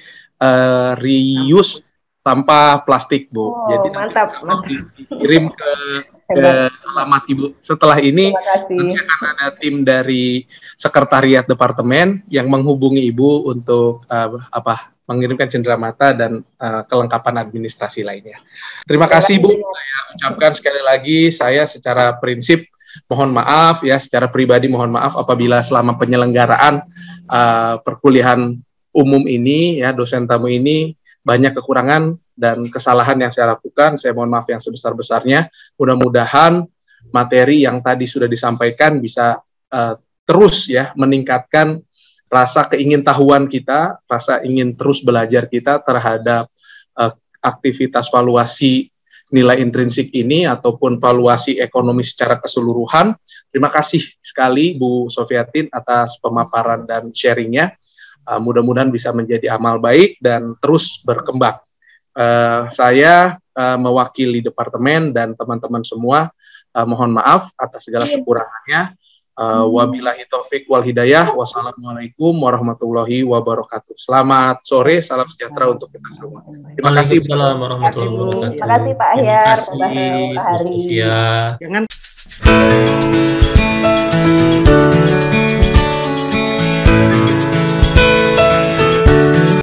reuse sampah plastik Bu. Jadi mantap. Dikirim ke alamat Ibu. Setelah ini nanti akan ada tim dari sekretariat departemen yang menghubungi Ibu untuk mengirimkan cenderamata dan kelengkapan administrasi lainnya. Terima kasih Bu. Saya ucapkan sekali lagi, saya secara prinsip mohon maaf ya, secara pribadi mohon maaf apabila selama penyelenggaraan perkuliahan umum ini ya, dosen tamu ini banyak kekurangan dan kesalahan yang saya lakukan. Saya mohon maaf yang sebesar-besarnya. Mudah-mudahan materi yang tadi sudah disampaikan bisa terus ya meningkatkan rasa keingintahuan kita, rasa ingin terus belajar kita terhadap aktivitas valuasi nilai intrinsik ini ataupun valuasi ekonomi secara keseluruhan. Terima kasih sekali Bu Sofiatin atas pemaparan dan sharingnya. Mudah-mudahan bisa menjadi amal baik dan terus berkembang. Saya mewakili departemen dan teman-teman semua mohon maaf atas segala kekurangannya. Wabillahi taufik wal hidayah. Wassalamualaikum warahmatullahi wabarakatuh. Selamat sore, salam sejahtera untuk kita semua. Terima kasih. Waalaikumsalam warahmatullahi wabarakatuh. Terima kasih Pak Ahyar. Terima kasih Bu Sofia. Jangan